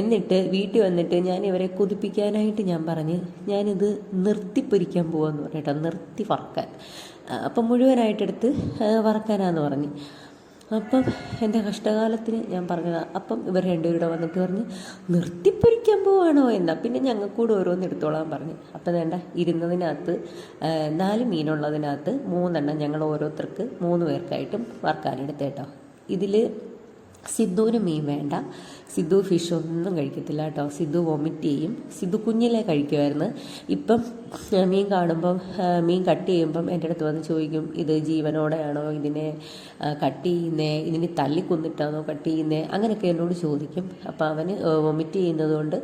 എന്നിട്ട് വീട്ടിൽ വന്നിട്ട് ഞാൻ ഇവരെ കൊതിപ്പിക്കാനായിട്ട് ഞാൻ പറഞ്ഞ് ഞാനിത് നിർത്തി പൊരിക്കാൻ പോവാന്ന് പറഞ്ഞു കേട്ടോ. നിർത്തി വറക്കാൻ. അപ്പം മുഴുവനായിട്ടെടുത്ത് വറക്കാനാന്ന് പറഞ്ഞു. അപ്പം എൻ്റെ കഷ്ടകാലത്തിന് ഞാൻ പറഞ്ഞതാണ്. അപ്പം ഇവർ രണ്ടുപേരുടെ വന്നിട്ട് പറഞ്ഞ് നിർത്തിപ്പൊരിക്കാൻ പോവാണോ എന്നാ, പിന്നെ ഞങ്ങൾക്കൂടെ ഓരോന്ന് എടുത്തോളാൻ പറഞ്ഞു. അപ്പം വേണ്ട, ഇരുന്നതിനകത്ത് 4 മീനുള്ളതിനകത്ത് 3 എണ്ണം ഞങ്ങൾ ഓരോരുത്തർക്ക് 3 പേർക്കായിട്ടും വറുക്കാനെടുത്ത് കേട്ടോ. ഇതിൽ സിദ്ധുവിന് മീൻ വേണ്ട. സിദ്ധു ഫിഷ് ഒന്നും കഴിക്കത്തില്ല കേട്ടോ. സിദ്ധു വൊമിറ്റ് ചെയ്യും. സിദ്ധു കുഞ്ഞിലേ കഴിക്കുമായിരുന്നു. ഇപ്പം മീൻ കാണുമ്പം, മീൻ കട്ട് ചെയ്യുമ്പം എൻ്റെ അടുത്ത് വന്ന് ചോദിക്കും, ഇത് ജീവനോടെയാണോ ഇതിനെ കട്ട് ചെയ്യുന്നേ, ഇതിന് തല്ലിക്കൊന്നിട്ടാണോ കട്ട് ചെയ്യുന്നേ, അങ്ങനെയൊക്കെ എന്നോട് ചോദിക്കും. അപ്പം അവന് വൊമിറ്റ് ചെയ്യുന്നത് കൊണ്ട്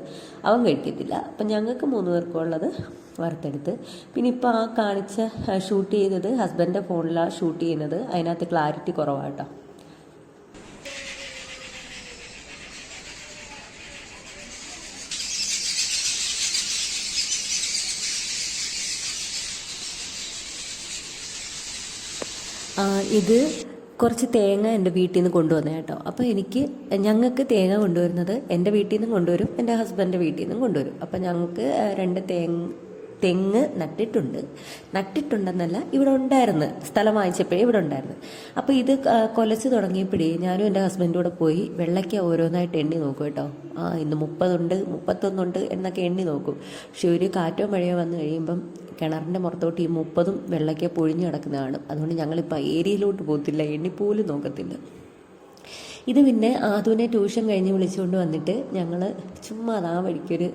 അവൻ കഴിക്കത്തില്ല. അപ്പം ഞങ്ങൾക്ക് 3 പേർക്കും ഉള്ളത് വറുത്തെടുത്ത്. പിന്നെ ഇപ്പോൾ ആ കാണിച്ച ഷൂട്ട് ചെയ്തത് ഹസ്ബൻഡിൻ്റെ ഫോണിലാണ് ഷൂട്ട് ചെയ്യുന്നത്. അതിനകത്ത് ക്ലാരിറ്റി കുറവാട്ടോ. ഇത് കുറച്ച് തേങ്ങ എൻ്റെ വീട്ടിൽ നിന്ന് കൊണ്ടുവന്നേ കേട്ടോ. അപ്പോൾ ഞങ്ങൾക്ക് തേങ്ങ കൊണ്ടുവരുന്നത് എൻ്റെ വീട്ടിൽ നിന്നും കൊണ്ടുവരും, എൻ്റെ ഹസ്ബൻഡിൻ്റെ വീട്ടിൽ നിന്നും കൊണ്ടുവരും. അപ്പോൾ ഞങ്ങൾക്ക് 2 തെങ്ങ് നട്ടിട്ടുണ്ടെന്നല്ല, ഇവിടെ ഉണ്ടായിരുന്നു. സ്ഥലം വാങ്ങിച്ചപ്പോഴേ ഇവിടെ ഉണ്ടായിരുന്നു. അപ്പോൾ ഇത് കൊലച്ച് തുടങ്ങിയപ്പോഴേ ഞാനും എൻ്റെ ഹസ്ബൻഡും കൂടെ പോയി വെള്ളയ്ക്ക ഓരോന്നായിട്ട് എണ്ണി നോക്കും കേട്ടോ. ഇന്ന് 30 ഉണ്ട്, 31 എന്നൊക്കെ എണ്ണി നോക്കും. പക്ഷെ ഒരു കാറ്റോ മഴയോ വന്നു കഴിയുമ്പം കിണറിൻ്റെ പുറത്തോട്ട് ഈ 30ഉം വെള്ളയ്ക്ക പൊഴിഞ്ഞു കിടക്കുന്നതാണ്. അതുകൊണ്ട് ഞങ്ങളിപ്പോൾ ഏരിയയിലോട്ട് പോകത്തില്ല, എണ്ണിപ്പോലും നോക്കത്തില്ല. ഇത് പിന്നെ ആദുവിനെ ട്യൂഷൻ കഴിഞ്ഞ് വിളിച്ചുകൊണ്ട് വന്നിട്ട് ഞങ്ങൾ ചുമ്മാ ആ വഴിക്കൊരു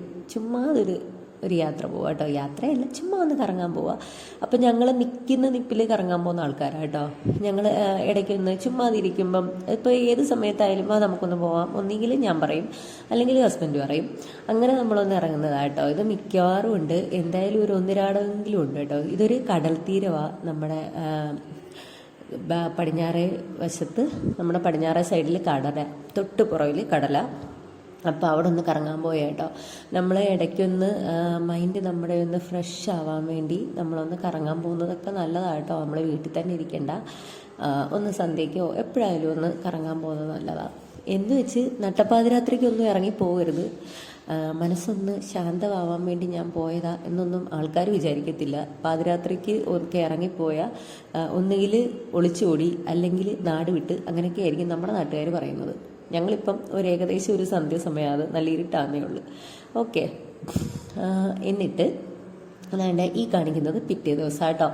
ഒരു യാത്ര പോവാം കേട്ടോ. യാത്രയല്ല, ചുമ്മാ ഒന്ന് കറങ്ങാൻ പോവാം. അപ്പം ഞങ്ങൾ നിൽക്കുന്ന നിപ്പിൽ കറങ്ങാൻ പോകുന്ന ആൾക്കാരാണ് കേട്ടോ. ഞങ്ങൾ ഇടയ്ക്കൊന്ന് ചുമ്മാതിരിക്കുമ്പം ഇപ്പോൾ ഏത് സമയത്തായാലും നമുക്കൊന്ന് പോവാം. ഒന്നെങ്കിൽ ഞാൻ പറയും, അല്ലെങ്കിൽ ഹസ്ബൻഡ് പറയും. അങ്ങനെ നമ്മളൊന്ന് ഇറങ്ങുന്നതാണ് കേട്ടോ. ഇത് മിക്കവാറും ഉണ്ട്, എന്തായാലും ഒരു 1 രാടമെങ്കിലും ഉണ്ട് കേട്ടോ. ഇതൊരു കടൽ തീരമാണ്. നമ്മുടെ പടിഞ്ഞാറേ വശത്ത് നമ്മുടെ പടിഞ്ഞാറേ സൈഡിൽ കടല, തൊട്ട് പുറകിൽ കടല. അപ്പോൾ അവിടെ ഒന്ന് കറങ്ങാൻ പോയ കേട്ടോ. നമ്മൾ ഇടയ്ക്കൊന്ന് മൈൻഡ് നമ്മുടെ ഒന്ന് ഫ്രഷ് ആവാൻ വേണ്ടി നമ്മളൊന്ന് കറങ്ങാൻ പോകുന്നതൊക്കെ നല്ലതാണ് കേട്ടോ. നമ്മൾ വീട്ടിൽ തന്നെ ഇരിക്കേണ്ട, ഒന്ന് സന്ധ്യയ്ക്കോ എപ്പോഴായാലും ഒന്ന് കറങ്ങാൻ പോകുന്നത് നല്ലതാണ്. എന്ന് വെച്ച് നട്ടപ്പാതിരാത്രിക്കൊന്നും ഇറങ്ങി പോകരുത്. മനസ്സൊന്ന് ശാന്തമാവാൻ വേണ്ടി ഞാൻ പോയതാ എന്നൊന്നും ആൾക്കാർ വിചാരിക്കത്തില്ല. പാതിരാത്രിക്ക് ഒക്കെ ഇറങ്ങിപ്പോയാൽ ഒന്നുകിൽ ഒളിച്ചോടി അല്ലെങ്കിൽ നാട് വിട്ട്, അങ്ങനെയൊക്കെ ആയിരിക്കും നമ്മുടെ നാട്ടുകാർ പറയുന്നത്. ഞങ്ങളിപ്പം ഏകദേശം ഒരു സന്ധ്യ സമയം, അത് നല്ല ഇരുട്ടാന്നേ ഉള്ളൂ. ഓക്കെ, എന്നിട്ട് അതാണ്ട് ഈ കാണിക്കുന്നത് പിറ്റേ ദിവസം കേട്ടോ.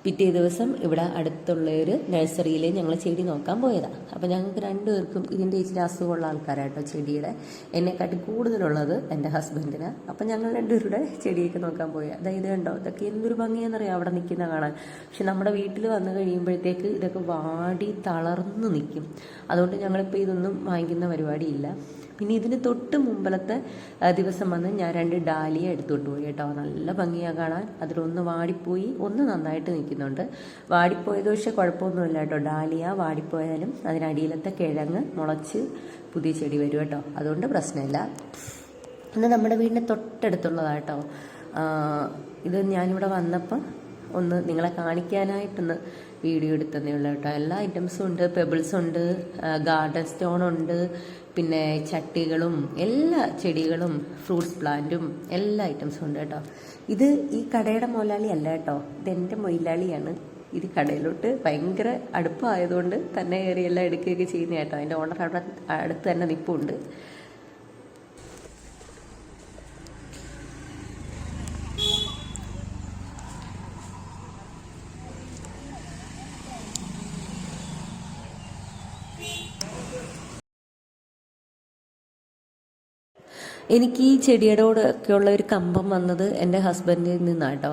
പിറ്റേ ദിവസം ഇവിടെ അടുത്തുള്ള ഒരു നഴ്സറിയിൽ ഞങ്ങൾ ചെടി നോക്കാൻ പോയതാണ്. അപ്പോൾ ഞങ്ങൾക്ക് രണ്ടുപേർക്കും ഇതിൻ്റെ ഇച്ചിരി അസുഖമുള്ള ആൾക്കാരാട്ടോ. ചെടിയുടെ എന്നെക്കാട്ടി കൂടുതലുള്ളത് എൻ്റെ ഹസ്ബൻഡിന്. അപ്പം ഞങ്ങൾ രണ്ടുപേരുടെ ചെടിയൊക്കെ നോക്കാൻ പോയി. അതായത് കണ്ടോ, ഇതൊക്കെ എന്തൊരു ഭംഗിയാണെന്നറിയാം അവിടെ നിൽക്കുന്ന കാണാൻ. പക്ഷെ നമ്മുടെ വീട്ടിൽ വന്നു കഴിയുമ്പോഴത്തേക്ക് ഇതൊക്കെ വാടി തളർന്ന് നിൽക്കും. അതുകൊണ്ട് ഞങ്ങളിപ്പോൾ ഇതൊന്നും വാങ്ങിക്കുന്ന പരിപാടിയില്ല. പിന്നെ ഇതിന് തൊട്ട് മുമ്പലത്തെ ദിവസം വന്ന് ഞാൻ 2 ഡാലിയ എടുത്തുകൊണ്ട് പോയി കേട്ടോ. നല്ല ഭംഗിയാണ് കാണാൻ. അതിലൊന്ന് വാടിപ്പോയി, ഒന്ന് നന്നായിട്ട് നിൽക്കുന്നുണ്ട്. വാടിപ്പോയത് പക്ഷേ കുഴപ്പമൊന്നുമില്ല കേട്ടോ. ഡാലിയ വാടിപ്പോയാലും അതിനടിയിലത്തെ കിഴങ്ങ് മുളച്ച് പുതിയ ചെടി വരും കേട്ടോ. അതുകൊണ്ട് പ്രശ്നമില്ല. ഇന്ന് നമ്മുടെ വീടിൻ്റെ തൊട്ടടുത്തുള്ളതാട്ടോ. ഇത് ഞാനിവിടെ വന്നപ്പോൾ ഒന്ന് നിങ്ങളെ കാണിക്കാനായിട്ടൊന്ന് വീഡിയോ എടുത്തതേ ഉള്ളൂ കേട്ടോ. എല്ലാ ഐറ്റംസും ഉണ്ട്. പെബിൾസ് ഉണ്ട്, ഗാർഡൻ സ്റ്റോൺ ഉണ്ട്, പിന്നെ ചട്ടികളും എല്ലാ ചെടികളും ഫ്രൂട്ട്സ് പ്ലാന്റും എല്ലാ ഐറ്റംസും ഉണ്ട് കേട്ടോ. ഇത് ഈ കടയുടെ മുതലാളി അല്ല കേട്ടോ, ഇതെൻ്റെ മൊയിലാളിയാണ്. ഇത് കടയിലോട്ട് ഭയങ്കര അടുപ്പമായതുകൊണ്ട് തന്നെ കയറി എല്ലാം എടുക്കുകയൊക്കെ ചെയ്യുന്ന കേട്ടോ. അതിൻ്റെ ഓണർ അവിടെ അടുത്ത് തന്നെ നിൽപ്പുണ്ട്. എനിക്ക് ഈ ചെടിയോടൊക്കെയുള്ള ഒരു കമ്പം വന്നത് എൻ്റെ ഹസ്ബൻഡിൽ നിന്നാണ് കേട്ടോ.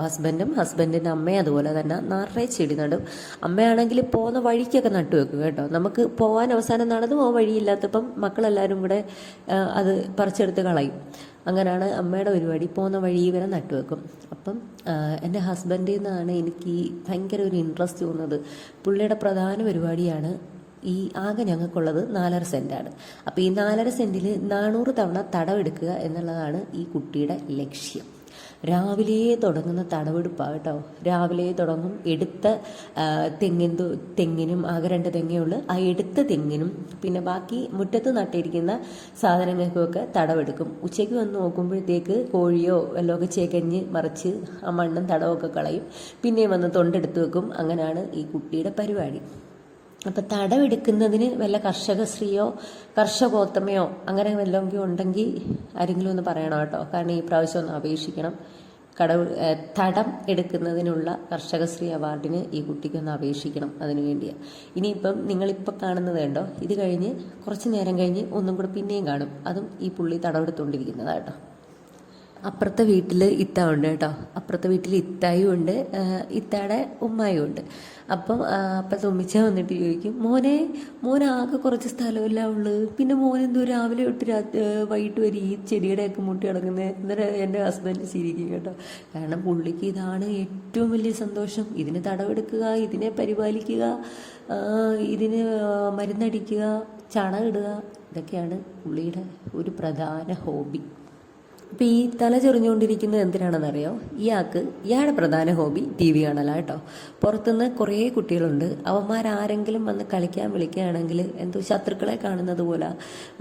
ഹസ്ബൻഡിൻ്റെ അമ്മയും അതുപോലെ തന്നെ നിറയെ ചെടി നടും. അമ്മയാണെങ്കിൽ പോകുന്ന വഴിക്കൊക്കെ നട്ടു വെക്കും കേട്ടോ. നമുക്ക് പോകാൻ അവസാനം നടന്നു പോകാൻ വഴിയില്ലാത്തപ്പം മക്കളെല്ലാവരും കൂടെ അത് പറിച്ചെടുത്ത് കളയും. അങ്ങനെയാണ് അമ്മയുടെ പരിപാടി. പോകുന്ന വഴി വരെ നട്ടുവെക്കും. അപ്പം എൻ്റെ ഹസ്ബൻഡിൽ നിന്നാണ് എനിക്ക് ഭയങ്കര ഒരു ഇൻട്രസ്റ്റ് തോന്നുന്നത്. പുള്ളിയുടെ പ്രധാന പരിപാടിയാണ് ഈ ആകെ ഞങ്ങൾക്കുള്ളത് 4.5 സെൻറ്റാണ്. അപ്പോൾ ഈ 4.5 സെൻറ്റിൽ 400 തവണ തടവെടുക്കുക എന്നുള്ളതാണ് ഈ കുട്ടിയുടെ ലക്ഷ്യം. രാവിലെ തുടങ്ങുന്ന തടവെടുപ്പാണ് കേട്ടോ. രാവിലെ തുടങ്ങും. എടുത്ത തെങ്ങിനും ആകെ 2 തെങ്ങേ ഉള്ളൂ. ആ എടുത്ത തെങ്ങിനും പിന്നെ ബാക്കി മുറ്റത്ത് നട്ടിരിക്കുന്ന സാധനങ്ങൾക്കുമൊക്കെ തടവെടുക്കും. ഉച്ചയ്ക്ക് വന്ന് നോക്കുമ്പോഴത്തേക്ക് കോഴിയോ വല്ലതൊക്കെ ചേകഞ്ഞ് മറിച്ച് ആ മണ്ണും തടവൊക്കെ കളയും. പിന്നെയും വന്ന് തൊണ്ടെടുത്ത് വെക്കും. അങ്ങനെയാണ് ഈ കുട്ടിയുടെ പരിപാടി. അപ്പം തടവെടുക്കുന്നതിന് വല്ല കർഷകശ്രീയോ കർഷകോത്തമയോ അങ്ങനെ വല്ലതെങ്കിലും ഉണ്ടെങ്കിൽ ആരെങ്കിലും ഒന്ന് പറയണം കേട്ടോ. കാരണം ഈ പ്രാവശ്യം ഒന്ന് അപേക്ഷിക്കണം. തടം എടുക്കുന്നതിനുള്ള കർഷകശ്രീ അവാർഡിന് ഈ കുട്ടിക്കൊന്ന് അപേക്ഷിക്കണം. അതിനു വേണ്ടിയാണ്. ഇനിയിപ്പം നിങ്ങളിപ്പോൾ കാണുന്നത് കണ്ടോ, ഇത് കഴിഞ്ഞ് കുറച്ച് നേരം കഴിഞ്ഞ് ഒന്നും കൂടെ പിന്നെയും കാണും. അതും ഈ പുള്ളി തടവെടുത്തുകൊണ്ടിരിക്കുന്നതാണ് കേട്ടോ. അപ്പുറത്തെ വീട്ടിൽ ഇത്ത ഉണ്ട് കേട്ടോ. അപ്പുറത്തെ വീട്ടിൽ ഇത്തായും ഉണ്ട്, ഇത്തയുടെ ഉമ്മായും ഉണ്ട്. അപ്പം തുമ്മിച്ച വന്നിട്ട് ചോദിക്കും, മോനാകെ കുറച്ച് സ്ഥലമല്ല ഉള്ളു, പിന്നെ മോനെന്തോ രാവിലെ തൊട്ട് വൈകിട്ട് വരെ ഈ ചെടിയുടെയൊക്കെ മുട്ടി കിടക്കുന്നത്. എന്നിട്ട് എൻ്റെ ഹസ്ബൻഡ് ചിരിക്കും കേട്ടോ. കാരണം പുള്ളിക്ക് ഇതാണ് ഏറ്റവും വലിയ സന്തോഷം. ഇതിന് തടവെടുക്കുക, ഇതിനെ പരിപാലിക്കുക, ഇതിന് മരുന്നടിക്കുക, ചാണകം ഇടുക, ഇതൊക്കെയാണ് പുള്ളിയുടെ ഒരു പ്രധാന ഹോബി. അപ്പം ഈ തല ചൊറിഞ്ഞുകൊണ്ടിരിക്കുന്നത് എന്തിനാണെന്നറിയോ? ഇയാളുടെ പ്രധാന ഹോബി TV കാണലാണ് കേട്ടോ. പുറത്തുനിന്ന് കുറേ കുട്ടികളുണ്ട്. അവന്മാരാരെങ്കിലും വന്ന് കളിക്കാൻ വിളിക്കുകയാണെങ്കിൽ എന്തോ ശത്രുക്കളെ കാണുന്നത് പോലെ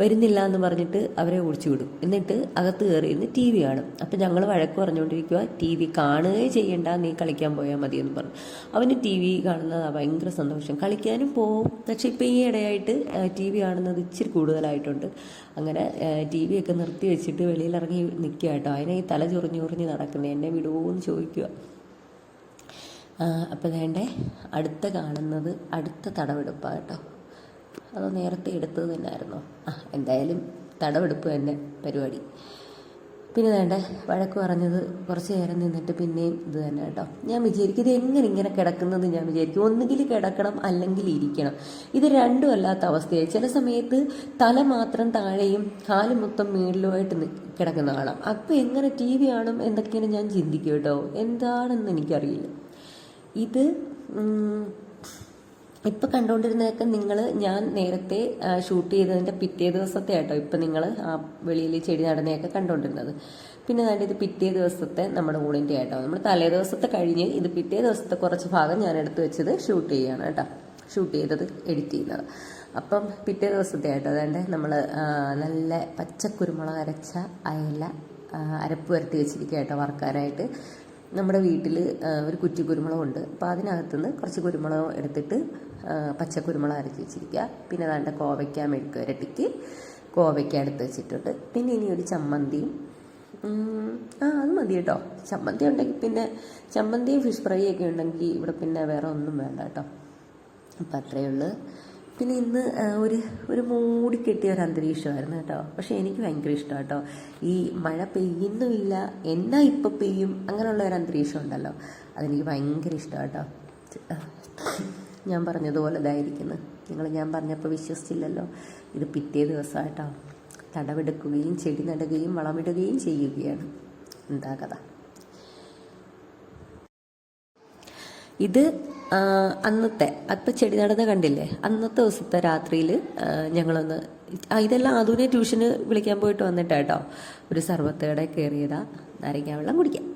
വരുന്നില്ല എന്ന് പറഞ്ഞിട്ട് അവരെ ഓടിച്ചു വിടും. എന്നിട്ട് അകത്ത് കയറി ഇരുന്ന് TV കാണും. അപ്പം ഞങ്ങൾ വഴക്ക് പറഞ്ഞുകൊണ്ടിരിക്കുക, TV കാണുകയേ ചെയ്യണ്ട, നീ കളിക്കാൻ പോയാൽ മതി എന്ന് പറഞ്ഞു. അവന് TV കാണുന്നത് ഭയങ്കര സന്തോഷം. കളിക്കാനും പോവും. പക്ഷെ ഇപ്പം ഈ ഇടയായിട്ട് TV കാണുന്നത് ഇച്ചിരി കൂടുതലായിട്ടുണ്ട്. അങ്ങനെ TV ഒക്കെ നിർത്തി വെച്ചിട്ട് വെളിയിലിറങ്ങി നിൽക്കുക കേട്ടോ. അതിനെ ഈ തല ചൊറിഞ്ഞ് നടക്കുന്നത്, എന്നെ വിടുമോയെന്ന് ചോദിക്കുക. അപ്പം വേണ്ടേ അടുത്ത കാണുന്നത് അടുത്ത തടവെടുപ്പാണ് കേട്ടോ. അത് നേരത്തെ എടുത്തത് തന്നെയായിരുന്നോ? എന്തായാലും തടവെടുപ്പ് തന്നെ പരിപാടി. പിന്നെ വേണ്ടേ വഴക്ക് പറഞ്ഞത് കുറച്ച് നേരം നിന്നിട്ട് പിന്നെയും ഇത് തന്നെ കേട്ടോ. ഞാൻ വിചാരിക്കും ഇത് ഇങ്ങനെ കിടക്കുന്നത്. ഞാൻ വിചാരിക്കും ഒന്നുകിൽ കിടക്കണം അല്ലെങ്കിൽ ഇരിക്കണം. ഇത് രണ്ടും അല്ലാത്ത അവസ്ഥയായി. ചില സമയത്ത് തല മാത്രം താഴെയും കാല് മൊത്തം മേളിലുമായിട്ട് കിടക്കുന്ന കാണാം. അപ്പം എങ്ങനെ TV കാണും എന്തൊക്കെയാണ് ഞാൻ ചിന്തിക്കും കേട്ടോ. എന്താണെന്ന് എനിക്കറിയില്ല. ഇത് ഇപ്പം കണ്ടുകൊണ്ടിരുന്നതൊക്കെ ഞാൻ നേരത്തെ ഷൂട്ട് ചെയ്തതിൻ്റെ പിറ്റേ ദിവസത്തെ ആട്ടോ ഇപ്പം നിങ്ങൾ ആ വെളിയിൽ ചെടി നടനെയൊക്കെ കണ്ടുകൊണ്ടിരുന്നത്. പിന്നെ ഇത് പിറ്റേ ദിവസത്തെ നമ്മുടെ ഊണിൻ്റെ ആട്ടോ. നമ്മൾ തലേ ദിവസത്തെ കഴിഞ്ഞ് ഇത് പിറ്റേ ദിവസത്തെ കുറച്ച് ഭാഗം ഞാൻ എടുത്ത് വെച്ചത് ഷൂട്ട് ചെയ്യുകയാണ് കേട്ടോ. ഷൂട്ട് ചെയ്തത് എഡിറ്റ് ചെയ്യുന്നത്. അപ്പം പിറ്റേ ദിവസത്തെ ആട്ടോ അതാണ്ട് നമ്മൾ നല്ല പച്ചക്കുരുമുളക് അരച്ച അയല അരപ്പ് വരട്ടി വെച്ചിരിക്കുക കേട്ടോ വറുക്കാനായിട്ട്. നമ്മുടെ വീട്ടിൽ ഒരു കുറ്റി കുരുമുളകുണ്ട്. അപ്പോൾ അതിനകത്തുനിന്ന് കുറച്ച് കുരുമുളക് എടുത്തിട്ട് പച്ചക്കുരുമുളക് അരച്ച് വെച്ചിരിക്കുക. പിന്നെ അതാണ്ട് കോവയ്ക്ക മെഴുക്ക് വരട്ടിക്ക് കോവയ്ക്ക എടുത്ത് വെച്ചിട്ടുണ്ട്. പിന്നെ ഇനി ഒരു ചമ്മന്തിയും അത് മതി കേട്ടോ. ചമ്മന്തി ഉണ്ടെങ്കിൽ പിന്നെ ചമ്മന്തിയും ഫിഷ് ഫ്രൈ ഒക്കെ ഉണ്ടെങ്കിൽ ഇവിടെ പിന്നെ വേറെ ഒന്നും വേണ്ട കേട്ടോ. അപ്പം അത്രയേ ഉള്ളൂ. പിന്നെ ഇന്ന് ഒരു മൂടിക്കെട്ടിയ ഒരു അന്തരീക്ഷമായിരുന്നു കേട്ടോ. പക്ഷെ എനിക്ക് ഭയങ്കര ഇഷ്ടമാണ് കേട്ടോ. ഈ മഴ പെയ്യുന്നുമില്ല എന്നാ ഇപ്പം പെയ്യും അങ്ങനെയുള്ള ഒരു അന്തരീക്ഷം ഉണ്ടല്ലോ, അതെനിക്ക് ഭയങ്കര ഇഷ്ടമാണ് കേട്ടോ. ഞാൻ പറഞ്ഞതുപോലെ ഇതായിരിക്കുന്നു. ഞാൻ പറഞ്ഞപ്പോൾ വിശ്വസിച്ചില്ലല്ലോ. ഇത് പിറ്റേ ദിവസമായിട്ടോ തടവെടുക്കുകയും ചെടി നടുകയും വളമിടുകയും ചെയ്യുകയാണ്. എന്താ കഥ? ഇത് അന്നത്തെ അപ്പം ചെടി നടന്ന കണ്ടില്ലേ, അന്നത്തെ ദിവസത്തെ രാത്രിയിൽ ഞങ്ങളൊന്ന് ഇതെല്ലാം ആദൂനെ ട്യൂഷന് വിളിക്കാൻ പോയിട്ട് വന്നിട്ടാട്ടോ ഒരു സർബത്ത് കട കയറിയതാ നാരങ്ങ വെള്ളം കുടിക്കാം.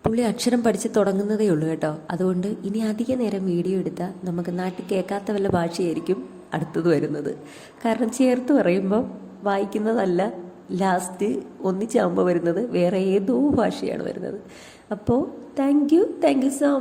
പുള്ളി അക്ഷരം പഠിച്ച് തുടങ്ങുന്നതേ ഉള്ളൂ കേട്ടോ. അതുകൊണ്ട് ഇനി അധിക നേരം വീഡിയോ എടുത്താൽ നമുക്ക് നാട്ടിൽ കേൾക്കാത്ത വല്ല ഭാഷയായിരിക്കും അടുത്തത് വരുന്നത്. കാരണം ചേർത്ത് പറയുമ്പോൾ വായിക്കുന്നതല്ല, ലാസ്റ്റ് ഒന്നിച്ചാകുമ്പോൾ വരുന്നത് വേറെ ഏതോ ഭാഷയാണ് വരുന്നത്. അപ്പോൾ താങ്ക് യു സോ മച്ച്.